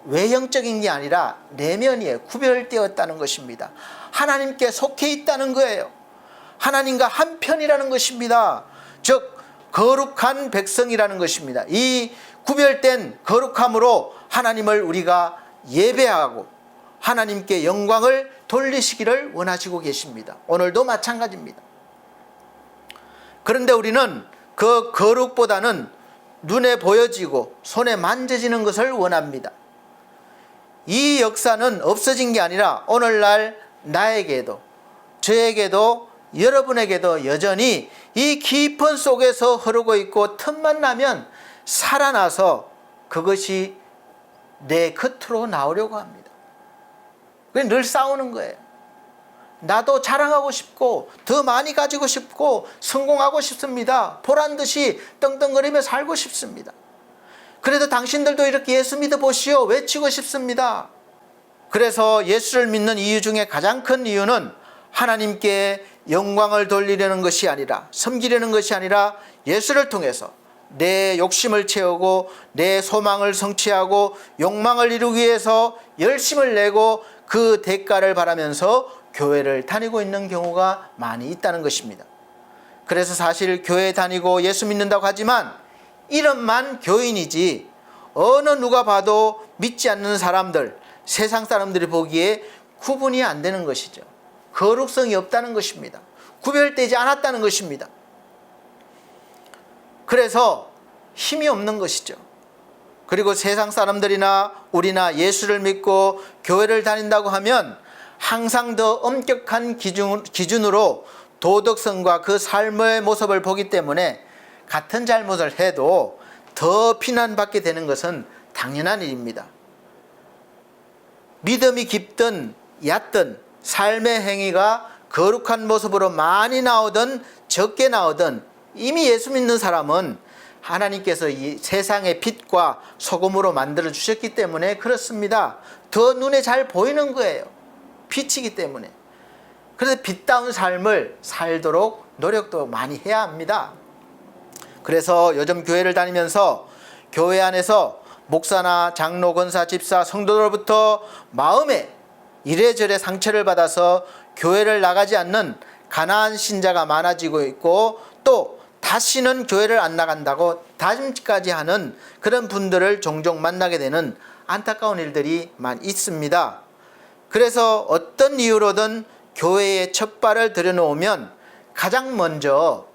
외형적인 게 아니라 내면이에요. 구별되었다는 것입니다. 하나님께 속해 있다는 거예요. 하나님과 한편이라는 것입니다. 즉 거룩한 백성이라는 것입니다. 이 구별된 거룩함으로 하나님을 우리가 예배하고 하나님께 영광을 돌리시기를 원하시고 계십니다. 오늘도 마찬가지입니다. 그런데 우리는 그 거룩보다는 눈에 보여지고 손에 만져지는 것을 원합니다. 이 역사는 없어진 게 아니라 오늘날 나에게도 저에게도 여러분에게도 여전히 이 깊은 속에서 흐르고 있고 틈만 나면 살아나서 그것이 내 겉으로 나오려고 합니다. 그래서 늘 싸우는 거예요. 나도 자랑하고 싶고 더 많이 가지고 싶고 성공하고 싶습니다. 보란듯이 떵떵거리며 살고 싶습니다. 그래도 당신들도 이렇게 예수 믿어보시오 외치고 싶습니다. 그래서 예수를 믿는 이유 중에 가장 큰 이유는 하나님께 영광을 돌리려는 것이 아니라 섬기려는 것이 아니라 예수를 통해서 내 욕심을 채우고 내 소망을 성취하고 욕망을 이루기 위해서 열심을 내고 그 대가를 바라면서 교회를 다니고 있는 경우가 많이 있다는 것입니다. 그래서 사실 교회 다니고 예수 믿는다고 하지만 이름만 교인이지 어느 누가 봐도 믿지 않는 사람들, 세상 사람들이 보기에 구분이 안 되는 것이죠. 거룩성이 없다는 것입니다. 구별되지 않았다는 것입니다. 그래서 힘이 없는 것이죠. 그리고 세상 사람들이나 우리나 예수를 믿고 교회를 다닌다고 하면 항상 더 엄격한 기준으로 도덕성과 그 삶의 모습을 보기 때문에 같은 잘못을 해도 더 비난받게 되는 것은 당연한 일입니다. 믿음이 깊든 얕든 삶의 행위가 거룩한 모습으로 많이 나오든 적게 나오든 이미 예수 믿는 사람은 하나님께서 이 세상의 빛과 소금으로 만들어 주셨기 때문에 그렇습니다. 더 눈에 잘 보이는 거예요. 빛이기 때문에. 그래서 빛다운 삶을 살도록 노력도 많이 해야 합니다. 그래서 요즘 교회를 다니면서 교회 안에서 목사나 장로, 권사, 집사, 성도들로부터 마음에 이래저래 상처를 받아서 교회를 나가지 않는 가난한 신자가 많아지고 있고 또 다시는 교회를 안 나간다고 다짐까지 하는 그런 분들을 종종 만나게 되는 안타까운 일들이 많이 있습니다. 그래서 어떤 이유로든 교회에 첫 발을 들여놓으면 가장 먼저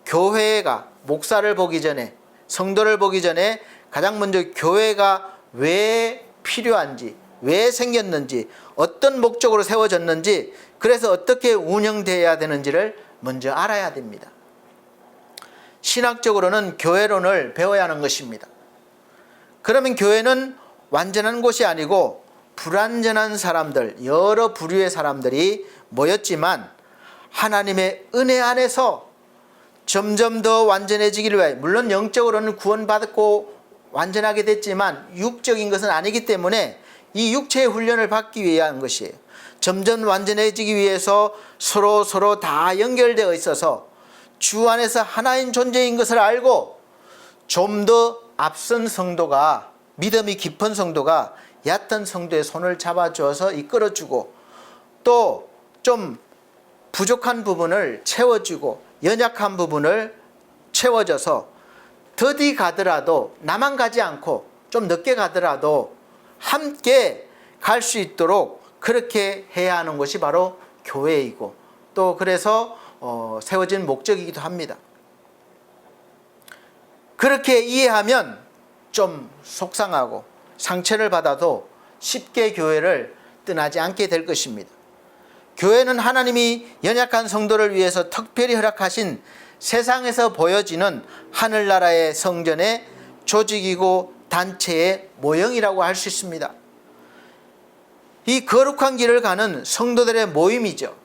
교회가 목사를 보기 전에 성도를 보기 전에 가장 먼저 교회가 왜 필요한지 왜 생겼는지 어떤 목적으로 세워졌는지 그래서 어떻게 운영되어야 되는지를 먼저 알아야 됩니다. 신학적으로는 교회론을 배워야 하는 것입니다. 그러면 교회는 완전한 곳이 아니고 불완전한 사람들, 여러 부류의 사람들이 모였지만 하나님의 은혜 안에서 점점 더 완전해지기를 위해 물론 영적으로는 구원받고 완전하게 됐지만 육적인 것은 아니기 때문에 이 육체의 훈련을 받기 위한 것이에요. 점점 완전해지기 위해서 서로 다 연결되어 있어서 주 안에서 하나인 존재인 것을 알고 좀 더 앞선 성도가 믿음이 깊은 성도가 얕은 성도의 손을 잡아주어서 이끌어주고 또 좀 부족한 부분을 채워주고 연약한 부분을 채워줘서 더디 가더라도 나만 가지 않고 좀 늦게 가더라도 함께 갈 수 있도록 그렇게 해야 하는 것이 바로 교회이고 또 그래서 세워진 목적이기도 합니다. 그렇게 이해하면 좀 속상하고 상처를 받아도 쉽게 교회를 떠나지 않게 될 것입니다. 교회는 하나님이 연약한 성도를 위해서 특별히 허락하신 세상에서 보여지는 하늘나라의 성전의 조직이고 단체의 모형이라고 할 수 있습니다. 이 거룩한 길을 가는 성도들의 모임이죠.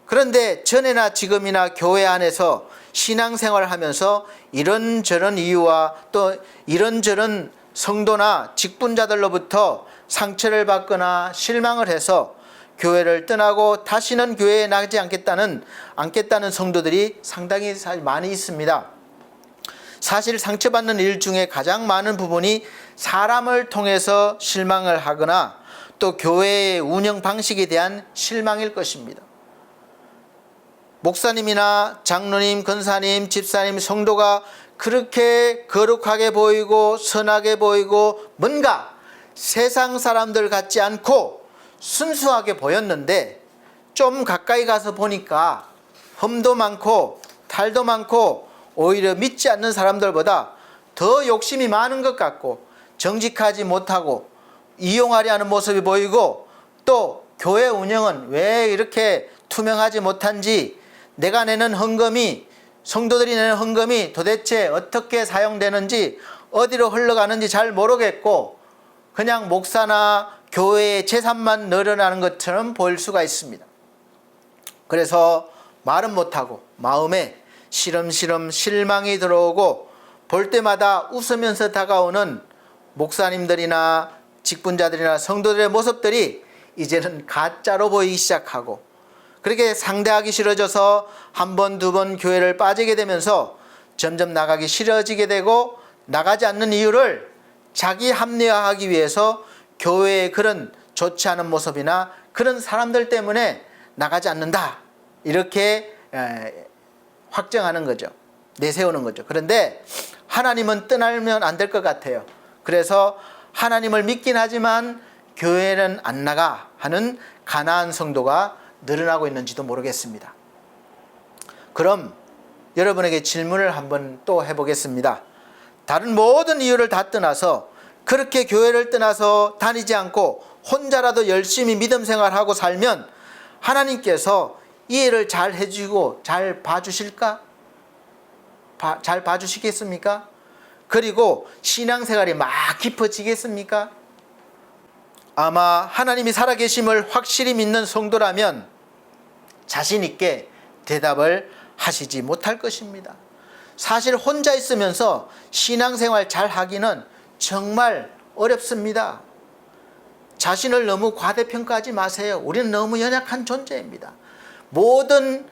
그런데 전에나 지금이나 교회 안에서 신앙생활을 하면서 이런저런 이유와 또 이런저런 성도나 직분자들로부터 상처를 받거나 실망을 해서 교회를 떠나고 다시는 교회에 나가지 않겠다는 성도들이 상당히 많이 있습니다. 사실 상처받는 일 중에 가장 많은 부분이 사람을 통해서 실망을 하거나 또 교회의 운영 방식에 대한 실망일 것입니다. 목사님이나 장로님, 권사님, 집사님, 성도가 그렇게 거룩하게 보이고 선하게 보이고 뭔가 세상 사람들 같지 않고 순수하게 보였는데 좀 가까이 가서 보니까 흠도 많고 탈도 많고 오히려 믿지 않는 사람들보다 더 욕심이 많은 것 같고 정직하지 못하고 이용하려 하는 모습이 보이고 또 교회 운영은 왜 이렇게 투명하지 못한지, 내가 내는 헌금이, 성도들이 내는 헌금이 도대체 어떻게 사용되는지 어디로 흘러가는지 잘 모르겠고 그냥 목사나 교회의 재산만 늘어나는 것처럼 보일 수가 있습니다. 그래서 말은 못하고 마음에 시름시름 실망이 들어오고 볼 때마다 웃으면서 다가오는 목사님들이나 직분자들이나 성도들의 모습들이 이제는 가짜로 보이기 시작하고, 그렇게 상대하기 싫어져서 한 번, 두 번 교회를 빠지게 되면서 점점 나가기 싫어지게 되고, 나가지 않는 이유를 자기 합리화하기 위해서 교회의 그런 좋지 않은 모습이나 그런 사람들 때문에 나가지 않는다, 이렇게 확정하는 거죠. 내세우는 거죠. 그런데 하나님은 떠나면 안 될 것 같아요. 그래서 하나님을 믿긴 하지만 교회는 안 나가 하는 가나안 성도가 늘어나고 있는지도 모르겠습니다. 그럼 여러분에게 질문을 한번 또 해보겠습니다. 다른 모든 이유를 다 떠나서 그렇게 교회를 떠나서 다니지 않고 혼자라도 열심히 믿음 생활하고 살면 하나님께서 이해를 잘 해주고 잘 봐주실까? 잘 봐주시겠습니까? 그리고 신앙생활이 막 깊어지겠습니까? 아마 하나님이 살아계심을 확실히 믿는 성도라면 자신 있게 대답을 하시지 못할 것입니다. 사실 혼자 있으면서 신앙생활 잘 하기는 정말 어렵습니다. 자신을 너무 과대평가하지 마세요. 우리는 너무 연약한 존재입니다. 모든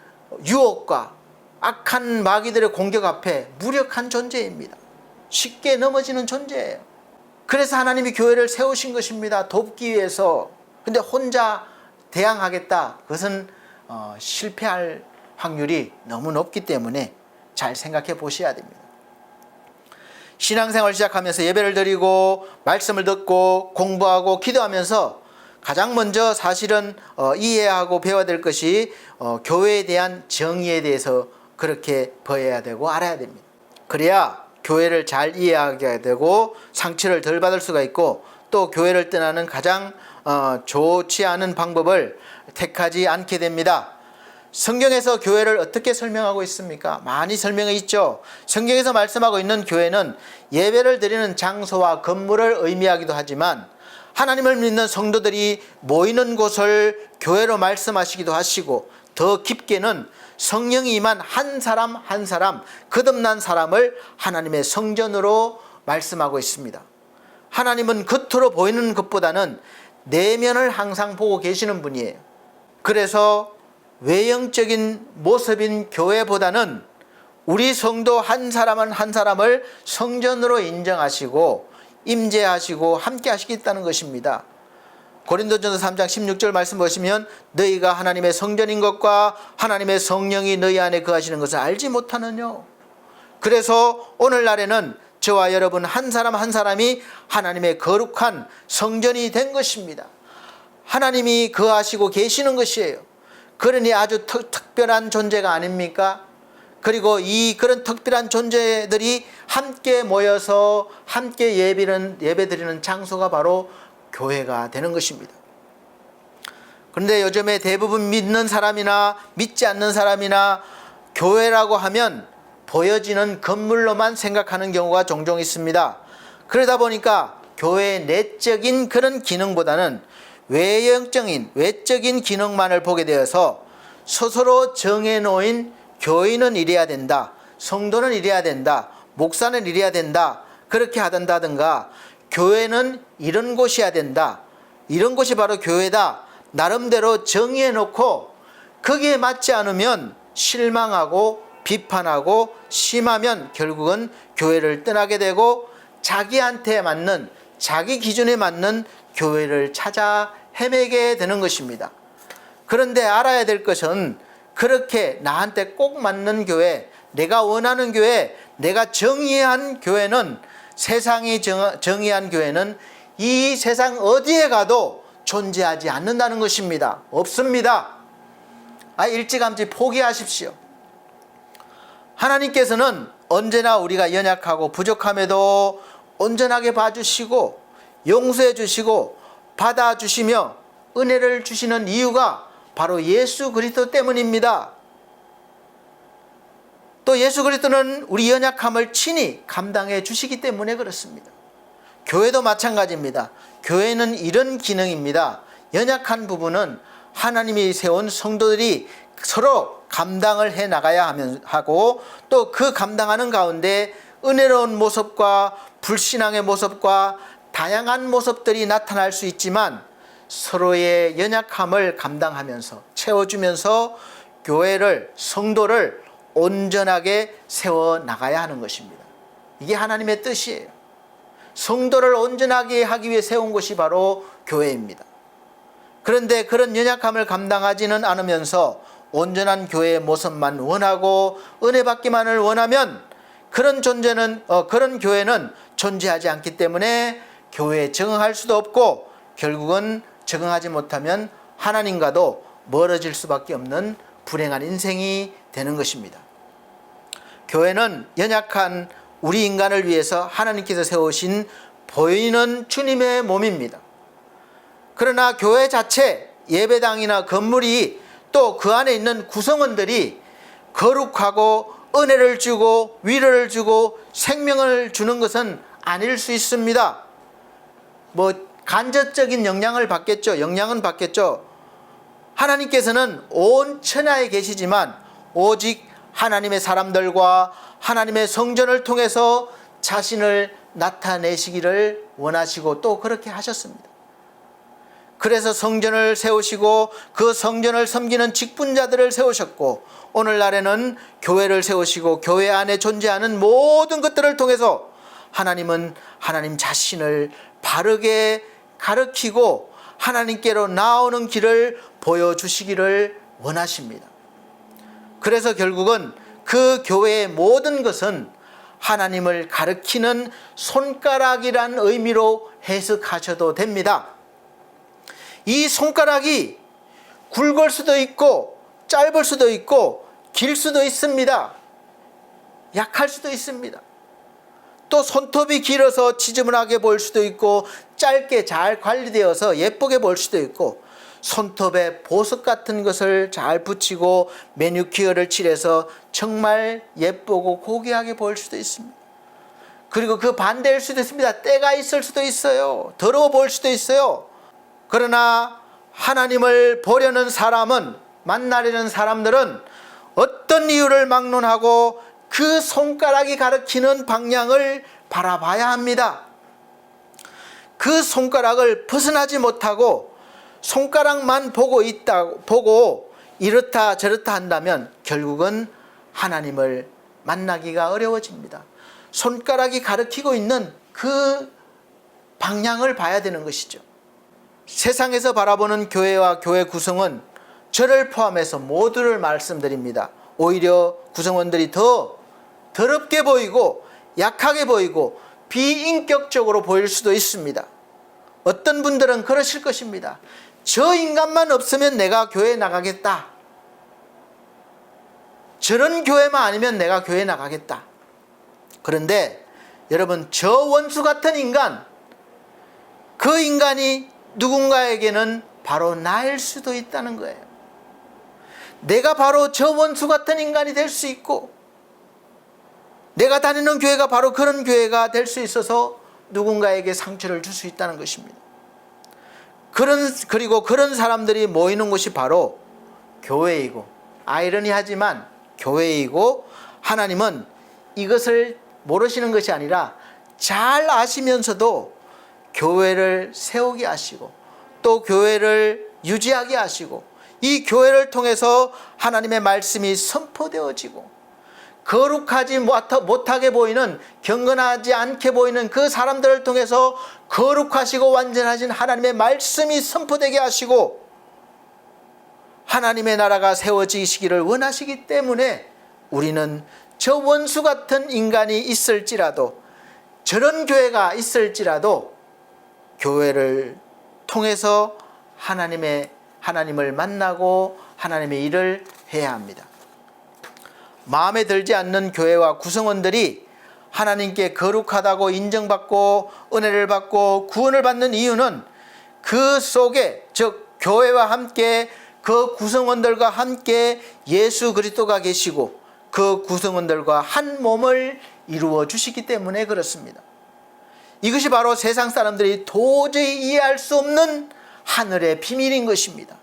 유혹과 악한 마귀들의 공격 앞에 무력한 존재입니다. 쉽게 넘어지는 존재예요. 그래서 하나님이 교회를 세우신 것입니다. 돕기 위해서. 근데 혼자 대항하겠다, 그것은 실패할 확률이 너무 높기 때문에 잘 생각해 보셔야 됩니다. 신앙생활 시작하면서 예배를 드리고 말씀을 듣고 공부하고 기도하면서 가장 먼저 사실은 이해하고 배워야 될 것이 교회에 대한 정의에 대해서 그렇게 배워야 되고 알아야 됩니다. 그래야 교회를 잘 이해하게 되고 상처를 덜 받을 수가 있고, 또 교회를 떠나는 가장 좋지 않은 방법을 택하지 않게 됩니다. 성경에서 교회를 어떻게 설명하고 있습니까? 많이 설명해 있죠. 성경에서 말씀하고 있는 교회는 예배를 드리는 장소와 건물을 의미하기도 하지만 하나님을 믿는 성도들이 모이는 곳을 교회로 말씀하시기도 하시고, 더 깊게는 성령이 임한 한 사람 한 사람, 거듭난 사람을 하나님의 성전으로 말씀하고 있습니다. 하나님은 겉으로 보이는 것보다는 내면을 항상 보고 계시는 분이에요. 그래서 외형적인 모습인 교회보다는 우리 성도 한 사람 한 사람을 성전으로 인정하시고 임재하시고 함께 하시겠다는 것입니다. 고린도전서 3장 16절 말씀 보시면 너희가 하나님의 성전인 것과 하나님의 성령이 너희 안에 거하시는 것을 알지 못하느뇨. 그래서 오늘날에는 저와 여러분 한 사람 한 사람이 하나님의 거룩한 성전이 된 것입니다. 하나님이 거하시고 계시는 것이에요. 그러니 아주 특별한 존재가 아닙니까? 그리고 그런 특별한 존재들이 함께 모여서 함께 예배드리는 장소가 바로 교회가 되는 것입니다. 그런데 요즘에 대부분 믿는 사람이나 믿지 않는 사람이나 교회라고 하면 보여지는 건물로만 생각하는 경우가 종종 있습니다. 그러다 보니까 교회의 내적인 그런 기능보다는 외적인 기능만을 보게 되어서 스스로 정해놓은 교인은 이래야 된다, 성도는 이래야 된다, 목사는 이래야 된다, 그렇게 하던다든가 교회는 이런 곳이어야 된다, 이런 곳이 바로 교회다, 나름대로 정의해놓고 거기에 맞지 않으면 실망하고 비판하고 심하면 결국은 교회를 떠나게 되고 자기한테 맞는, 자기 기준에 맞는 교회를 찾아 헤매게 되는 것입니다. 그런데 알아야 될 것은 그렇게 나한테 꼭 맞는 교회, 내가 원하는 교회, 내가 정의한 교회는, 세상이 정의한 교회는 이 세상 어디에 가도 존재하지 않는다는 것입니다. 없습니다. 일찌감치 포기하십시오. 하나님께서는 언제나 우리가 연약하고 부족함에도 온전하게 봐주시고 용서해 주시고 받아주시며 은혜를 주시는 이유가 바로 예수 그리스도 때문입니다. 또 예수 그리스도는 우리 연약함을 친히 감당해 주시기 때문에 그렇습니다. 교회도 마찬가지입니다. 교회는 이런 기능입니다. 연약한 부분은 하나님이 세운 성도들이 서로 감당을 해 나가야 하고, 또 그 감당하는 가운데 은혜로운 모습과 불신앙의 모습과 다양한 모습들이 나타날 수 있지만 서로의 연약함을 감당하면서 채워주면서 교회를, 성도를 온전하게 세워 나가야 하는 것입니다. 이게 하나님의 뜻이에요. 성도를 온전하게 하기 위해 세운 것이 바로 교회입니다. 그런데 그런 연약함을 감당하지는 않으면서 온전한 교회의 모습만 원하고 은혜 받기만을 원하면 그런 교회는 존재하지 않기 때문에 교회에 적응할 수도 없고, 결국은 적응하지 못하면 하나님과도 멀어질 수밖에 없는 불행한 인생이 되는 것입니다. 교회는 연약한 우리 인간을 위해서 하나님께서 세우신 보이는 주님의 몸입니다. 그러나 교회 자체, 예배당이나 건물이, 또 그 안에 있는 구성원들이 거룩하고 은혜를 주고 위로를 주고 생명을 주는 것은 아닐 수 있습니다. 간접적인 영향은 받겠죠. 하나님께서는 온 천하에 계시지만 오직 하나님의 사람들과 하나님의 성전을 통해서 자신을 나타내시기를 원하시고 또 그렇게 하셨습니다. 그래서 성전을 세우시고 그 성전을 섬기는 직분자들을 세우셨고, 오늘날에는 교회를 세우시고 교회 안에 존재하는 모든 것들을 통해서 하나님은 하나님 자신을 바르게 가르치고 하나님께로 나오는 길을 보여주시기를 원하십니다. 그래서 결국은 그 교회의 모든 것은 하나님을 가르치는 손가락이란 의미로 해석하셔도 됩니다. 이 손가락이 굵을 수도 있고 짧을 수도 있고 길 수도 있습니다. 약할 수도 있습니다. 또 손톱이 길어서 지저분하게 보일 수도 있고 짧게 잘 관리되어서 예쁘게 보일 수도 있고, 손톱에 보석 같은 것을 잘 붙이고 매니큐어를 칠해서 정말 예쁘고 고귀하게 보일 수도 있습니다. 그리고 그 반대일 수도 있습니다. 때가 있을 수도 있어요. 더러워 보일 수도 있어요. 그러나 하나님을 보려는 사람은, 만나려는 사람들은 어떤 이유를 막론하고 그 손가락이 가리키는 방향을 바라봐야 합니다. 그 손가락을 벗어나지 못하고 손가락만 보고 이렇다 저렇다 한다면 결국은 하나님을 만나기가 어려워집니다. 손가락이 가리키고 있는 그 방향을 봐야 되는 것이죠. 세상에서 바라보는 교회와 교회 구성은 저를 포함해서 모두를 말씀드립니다. 오히려 구성원들이 더 더럽게 보이고 약하게 보이고 비인격적으로 보일 수도 있습니다. 어떤 분들은 그러실 것입니다. 저 인간만 없으면 내가 교회에 나가겠다. 저런 교회만 아니면 내가 교회에 나가겠다. 그런데 여러분, 저 원수 같은 인간, 그 인간이 누군가에게는 바로 나일 수도 있다는 거예요. 내가 바로 저 원수 같은 인간이 될 수 있고, 내가 다니는 교회가 바로 그런 교회가 될 수 있어서 누군가에게 상처를 줄 수 있다는 것입니다. 그리고 그런 사람들이 모이는 곳이 바로 교회이고, 아이러니하지만 교회이고, 하나님은 이것을 모르시는 것이 아니라 잘 아시면서도 교회를 세우게 하시고 또 교회를 유지하게 하시고, 이 교회를 통해서 하나님의 말씀이 선포되어지고 거룩하지 못하게 보이는, 경건하지 않게 보이는 그 사람들을 통해서 거룩하시고 완전하신 하나님의 말씀이 선포되게 하시고 하나님의 나라가 세워지시기를 원하시기 때문에 우리는 저 원수 같은 인간이 있을지라도, 저런 교회가 있을지라도 교회를 통해서 하나님을 만나고 하나님의 일을 해야 합니다. 마음에 들지 않는 교회와 구성원들이 하나님께 거룩하다고 인정받고 은혜를 받고 구원을 받는 이유는 그 속에, 즉 교회와 함께 그 구성원들과 함께 예수 그리스도가 계시고 그 구성원들과 한 몸을 이루어 주시기 때문에 그렇습니다. 이것이 바로 세상 사람들이 도저히 이해할 수 없는 하늘의 비밀인 것입니다.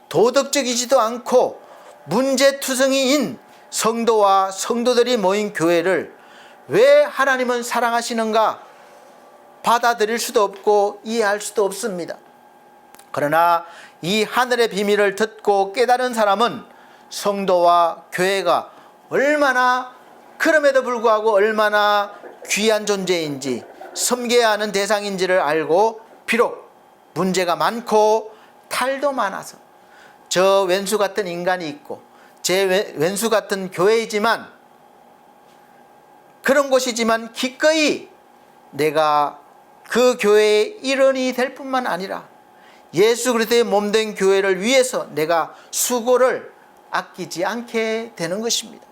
도덕적이지도 않고 문제투성이인 성도와 성도들이 모인 교회를 왜 하나님은 사랑하시는가 받아들일 수도 없고 이해할 수도 없습니다. 그러나 이 하늘의 비밀을 듣고 깨달은 사람은 성도와 교회가 얼마나, 그럼에도 불구하고 얼마나 귀한 존재인지, 섬겨야 하는 대상인지를 알고, 비록 문제가 많고 탈도 많아서 저 왼수 같은 인간이 있고 제 왼수 같은 교회이지만, 그런 곳이지만 기꺼이 내가 그 교회의 일원이 될 뿐만 아니라 예수 그리스도의 몸된 교회를 위해서 내가 수고를 아끼지 않게 되는 것입니다.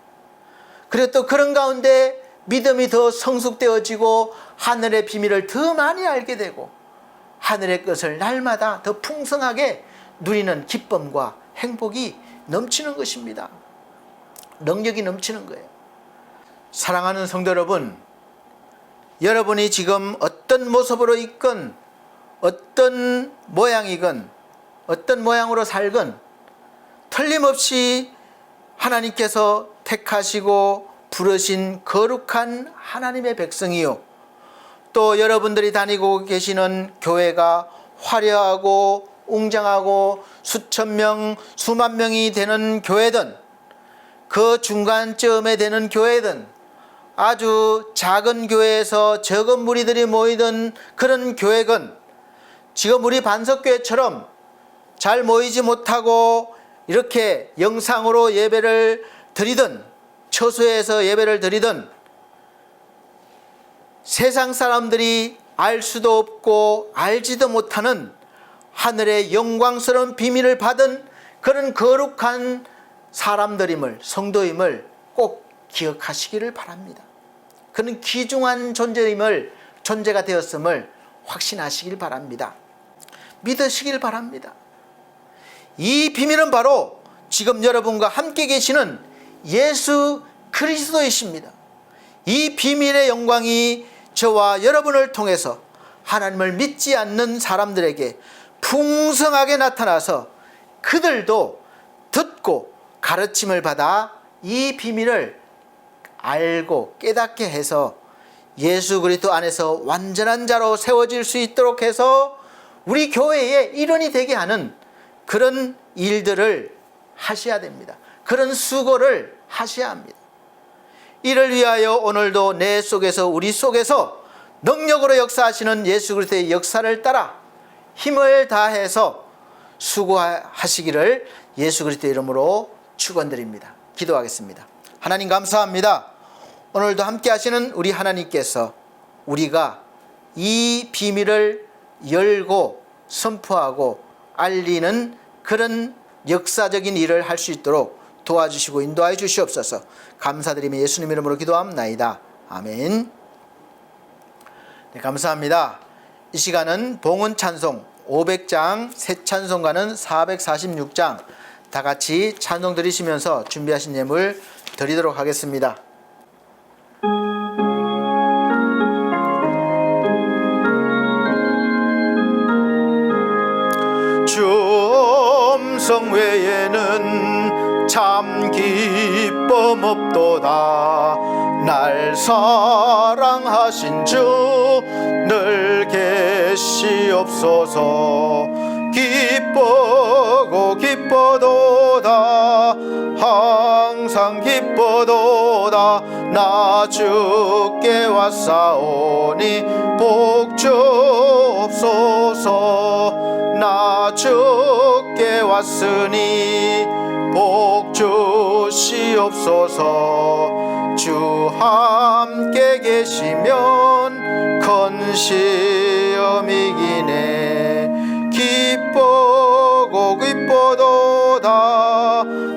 그리고 또 그런 가운데 믿음이 더 성숙되어지고 하늘의 비밀을 더 많이 알게 되고 하늘의 것을 날마다 더 풍성하게 누리는 기쁨과 행복이 넘치는 것입니다. 능력이 넘치는 거예요. 사랑하는 성도 여러분, 여러분이 지금 어떤 모습으로 있건 어떤 모양이건 어떤 모양으로 살건 틀림없이 하나님께서 택하시고 부르신 거룩한 하나님의 백성이요, 또 여러분들이 다니고 계시는 교회가 화려하고 웅장하고 수천 명, 수만 명이 되는 교회든 그 중간쯤에 되는 교회든 아주 작은 교회에서 적은 무리들이 모이던 그런 교회건, 지금 우리 반석교회처럼 잘 모이지 못하고 이렇게 영상으로 예배를 드리든 처소에서 예배를 드리든 세상 사람들이 알 수도 없고 알지도 못하는 하늘의 영광스러운 비밀을 받은 그런 거룩한 사람들임을, 성도임을 꼭 기억하시기를 바랍니다. 그는 귀중한 존재가 되었음을 확신하시길 바랍니다. 믿으시길 바랍니다. 이 비밀은 바로 지금 여러분과 함께 계시는 예수 그리스도이십니다. 이 비밀의 영광이 저와 여러분을 통해서 하나님을 믿지 않는 사람들에게 풍성하게 나타나서 그들도 듣고 가르침을 받아 이 비밀을 알고 깨닫게 해서 예수 그리스도 안에서 완전한 자로 세워질 수 있도록 해서 우리 교회의 일원이 되게 하는 그런 일들을 하셔야 됩니다. 그런 수고를 하셔야 합니다. 이를 위하여 오늘도 내 속에서, 우리 속에서 능력으로 역사하시는 예수 그리스도의 역사를 따라 힘을 다해서 수고하시기를 예수 그리스도의 이름으로 축원드립니다. 기도하겠습니다. 하나님 감사합니다. 오늘도 함께 하시는 우리 하나님께서 우리가 이 비밀을 열고 선포하고 알리는 그런 역사적인 일을 할 수 있도록 도와주시고 인도하여 주시옵소서. 감사드리며 예수님 이름으로 기도합나이다. 아멘. 네, 감사합니다. 이 시간은 봉헌 찬송 500장, 새 찬송가는 446장 다 같이 찬송 드리시면서 준비하신 예물 드리도록 하겠습니다. 주 음성 외에는 참 기쁨 없도다. 날 사랑하신 주 늘 계시옵소서. 기쁘고 기뻐도다. 항상 기뻐도다 나 주께 왔사오니 복 주옵소서. 나 주께 왔으니 복 주시옵소서. 주 함께 계시면 큰 시험 이기네. 기쁘고 기뻐도다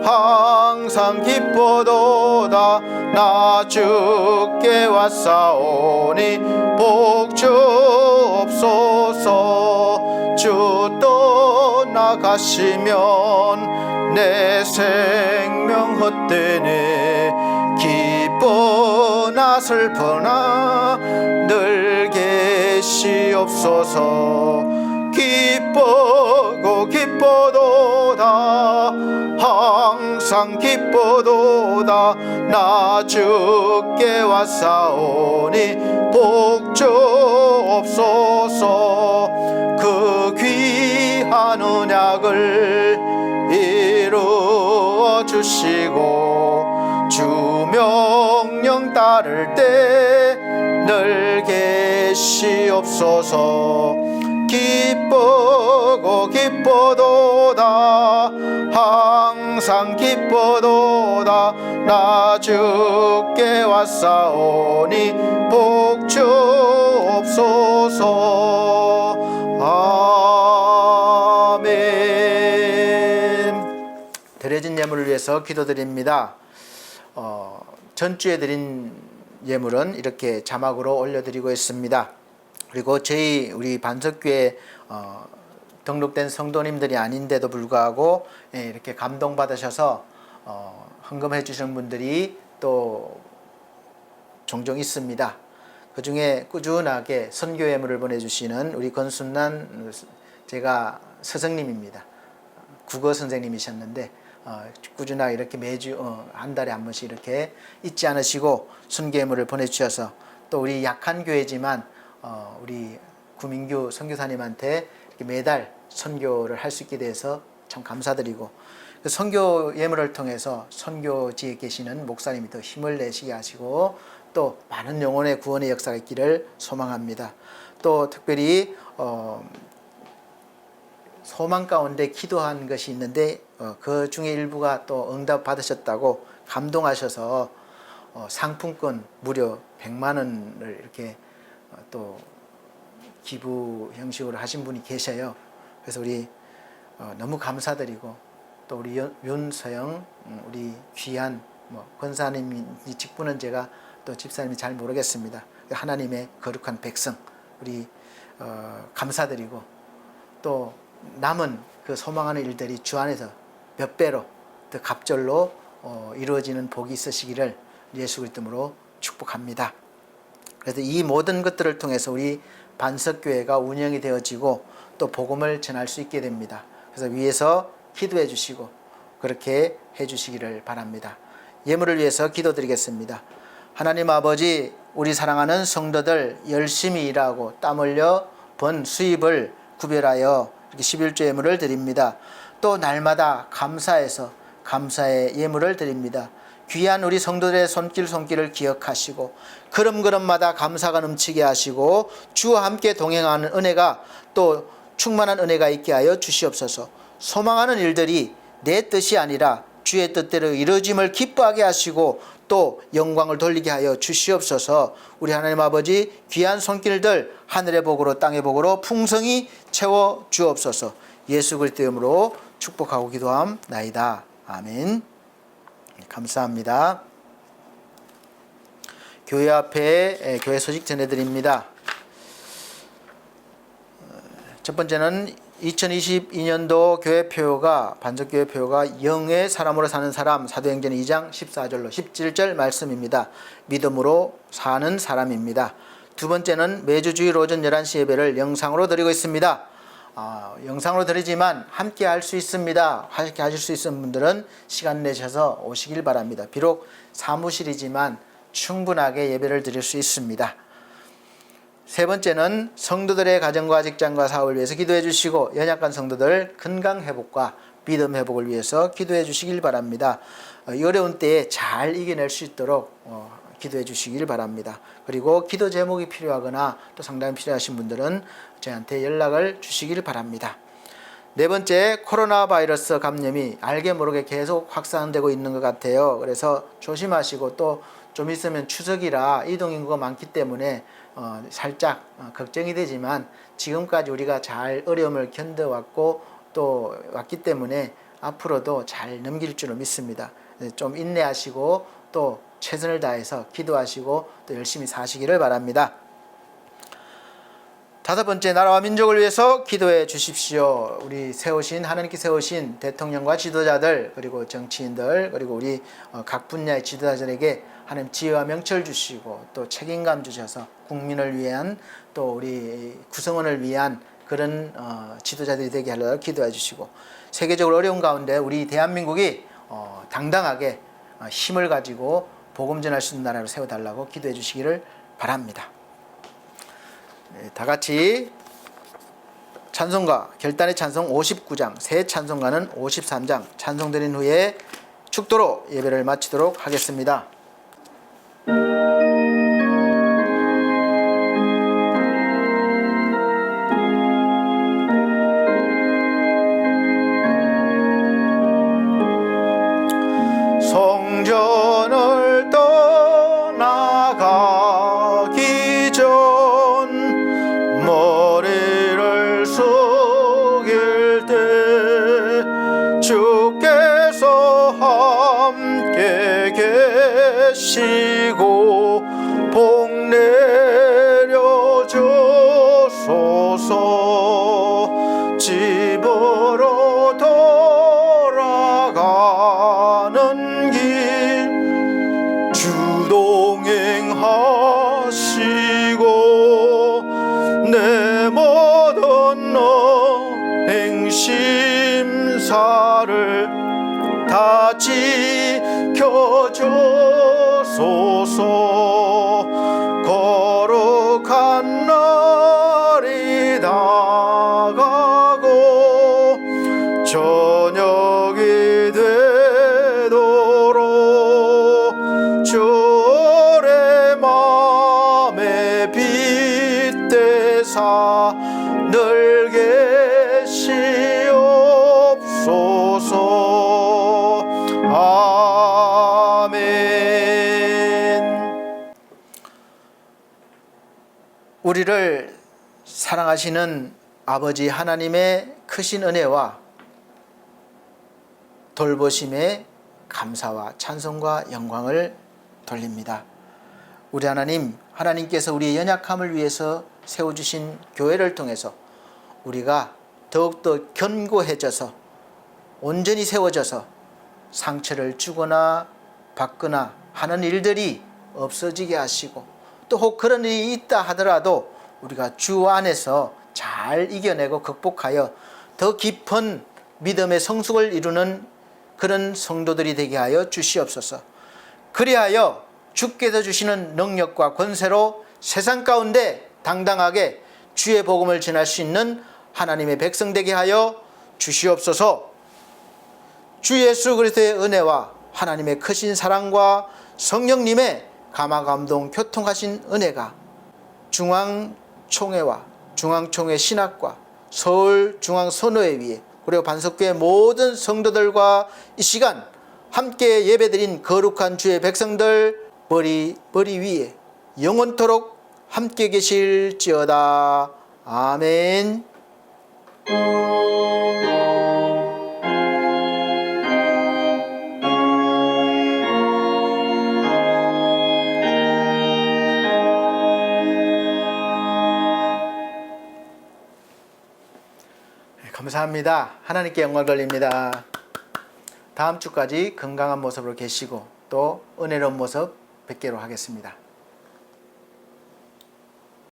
항상 기뻐도다 나 주께 왔사오니 복 주옵소서. 주 떠나가시면 내 생명 헛되네. 기뻐나 슬퍼나 늘 계시옵소서. 기쁘고 기뻐도다 항상 기뻐도다 나 주께 왔사오니 복 주옵소서. 그 귀한 언약을 이루어 주시고 주 명령 따를 때 늘 계시옵소서. 기쁘고 기뻐도다 항상 기뻐도다 나 주께 왔사오니 복 주옵소서. 아멘. 드려진 예물을 위해서 기도드립니다. 전주에 드린 예물은 이렇게 자막으로 올려드리고 있습니다. 그리고 우리 반석교회 등록된 성도님들이 아닌데도 불구하고 이렇게 감동받으셔서 헌금해 주시는 분들이 또 종종 있습니다. 그 중에 꾸준하게 선교 예물을 보내주시는 우리 권순난 제가 스승님입니다. 국어 선생님이셨는데 꾸준하게 이렇게 매주 한 달에 한 번씩 이렇게 잊지 않으시고 선교 예물을 보내주셔서 또 우리 약한 교회지만 우리 구민규 선교사님한테 이렇게 매달 선교를 할 수 있게 돼서 참 감사드리고 그 선교 예물을 통해서 선교지에 계시는 목사님이 더 힘을 내시게 하시고 또 많은 영혼의 구원의 역사가 있기를 소망합니다. 또 특별히 소망 가운데 기도한 것이 있는데 그 중에 일부가 또 응답 받으셨다고 감동하셔서 상품권 무려 100만 원을 이렇게 또 기부 형식으로 하신 분이 계셔요. 그래서 우리 너무 감사드리고 또 우리 윤서영 우리 귀한 권사님이 직분은 제가 또 집사님이 잘 모르겠습니다. 하나님의 거룩한 백성 우리 감사드리고 또 남은 그 소망하는 일들이 주 안에서 몇 배로 더 갑절로 이루어지는 복이 있으시기를 예수 그리스도로 축복합니다. 그래서 이 모든 것들을 통해서 우리 반석교회가 운영이 되어지고 또 복음을 전할 수 있게 됩니다. 그래서 위에서 기도해 주시고 그렇게 해 주시기를 바랍니다. 예물을 위해서 기도드리겠습니다. 하나님 아버지, 우리 사랑하는 성도들 열심히 일하고 땀 흘려 번 수입을 구별하여 이렇게 11조 예물을 드립니다. 또 날마다 감사해서 감사의 예물을 드립니다. 귀한 우리 성도들의 손길을 기억하시고 걸음걸음마다 감사가 넘치게 하시고 주와 함께 동행하는 은혜가 또 충만한 은혜가 있게 하여 주시옵소서. 소망하는 일들이 내 뜻이 아니라 주의 뜻대로 이루어짐을 기뻐하게 하시고 또 영광을 돌리게 하여 주시옵소서. 우리 하나님 아버지 귀한 손길들 하늘의 복으로 땅의 복으로 풍성히 채워 주옵소서. 예수 그리스도의 이름으로 축복하고 기도함나이다. 아멘. 감사합니다. 교회 앞에 교회 소식 전해드립니다. 첫 번째는 2022년도 교회표가 반석교회표가 영의 사람으로 사는 사람 사도행전 2장 14절로 17절 말씀입니다. 믿음으로 사는 사람입니다. 두 번째는 매주 주일 오전 11시 예배를 영상으로 드리고 있습니다. 영상으로 드리지만 함께 할 수 있습니다. 함께 하실 수 있는 분들은 시간 내셔서 오시길 바랍니다. 비록 사무실이지만 충분하게 예배를 드릴 수 있습니다. 세 번째는 성도들의 가정과 직장과 사업을 위해서 기도해 주시고 연약한 성도들 건강 회복과 믿음 회복을 위해서 기도해 주시길 바랍니다. 이 어려운 때에 잘 이겨낼 수 있도록 기도해 주시길 바랍니다. 그리고 기도 제목이 필요하거나 또 상담이 필요하신 분들은 저희한테 연락을 주시길 바랍니다. 네 번째, 코로나 바이러스 감염이 알게 모르게 계속 확산되고 있는 것 같아요. 그래서 조심하시고 또 좀 있으면 추석이라 이동인구가 많기 때문에 살짝 걱정이 되지만 지금까지 우리가 잘 어려움을 견뎌왔고 또 왔기 때문에 앞으로도 잘 넘길 줄로 믿습니다. 좀 인내하시고 또 최선을 다해서 기도하시고 또 열심히 사시기를 바랍니다. 다섯 번째, 나라와 민족을 위해서 기도해 주십시오. 우리 하나님께 세우신 대통령과 지도자들, 그리고 정치인들, 그리고 우리 각 분야의 지도자들에게 하나님 지혜와 명철 주시고 또 책임감 주셔서 국민을 위한 또 우리 구성원을 위한 그런 지도자들이 되게 하려고 기도해 주시고, 세계적으로 어려운 가운데 우리 대한민국이 당당하게 힘을 가지고 복음 전할 수 있는 나라로 세워달라고 기도해 주시기를 바랍니다. 다 같이 찬송가, 결단의 찬송 59장, 새 찬송가는 53장 찬송 드린 후에 축도로 예배를 마치도록 하겠습니다. 성전을 떠나가기 전 머리를 숙일 때 주께서 함께 계시고 복 내려주소서. 집으로 돌아가는 길 주동행하시고 내 모든 행심사를 다 지켜주소서. 거룩한 날이 다가고 저녁이 되도록 주의 맘에 빗대사 늘 계시옵소서. 아멘. 우리를 사랑하시는 아버지 하나님의 크신 은혜와 돌보심에 감사와 찬송과 영광을 돌립니다. 우리 하나님께서 우리의 연약함을 위해서 세워주신 교회를 통해서 우리가 더욱더 견고해져서 온전히 세워져서 상처를 주거나 받거나 하는 일들이 없어지게 하시고, 또 혹 그런 일이 있다 하더라도 우리가 주 안에서 잘 이겨내고 극복하여 더 깊은 믿음의 성숙을 이루는 그런 성도들이 되게 하여 주시옵소서. 그리하여 주께서 주시는 능력과 권세로 세상 가운데 당당하게 주의 복음을 전할 수 있는 하나님의 백성 되게 하여 주시옵소서. 주 예수 그리스도의 은혜와 하나님의 크신 사랑과 성령님의 감화감동 교통하신 은혜가 중앙총회와 중앙총회 신학과 서울중앙선교회 위에 그리고 반석교회 모든 성도들과 이 시간 함께 예배드린 거룩한 주의 백성들 머리 위에 영원토록 함께 계실지어다. 아멘. 감사합니다. 하나님께 영광 돌립니다. 다음 주까지 건강한 모습으로 계시고 또 은혜로운 모습 뵙기로 하겠습니다.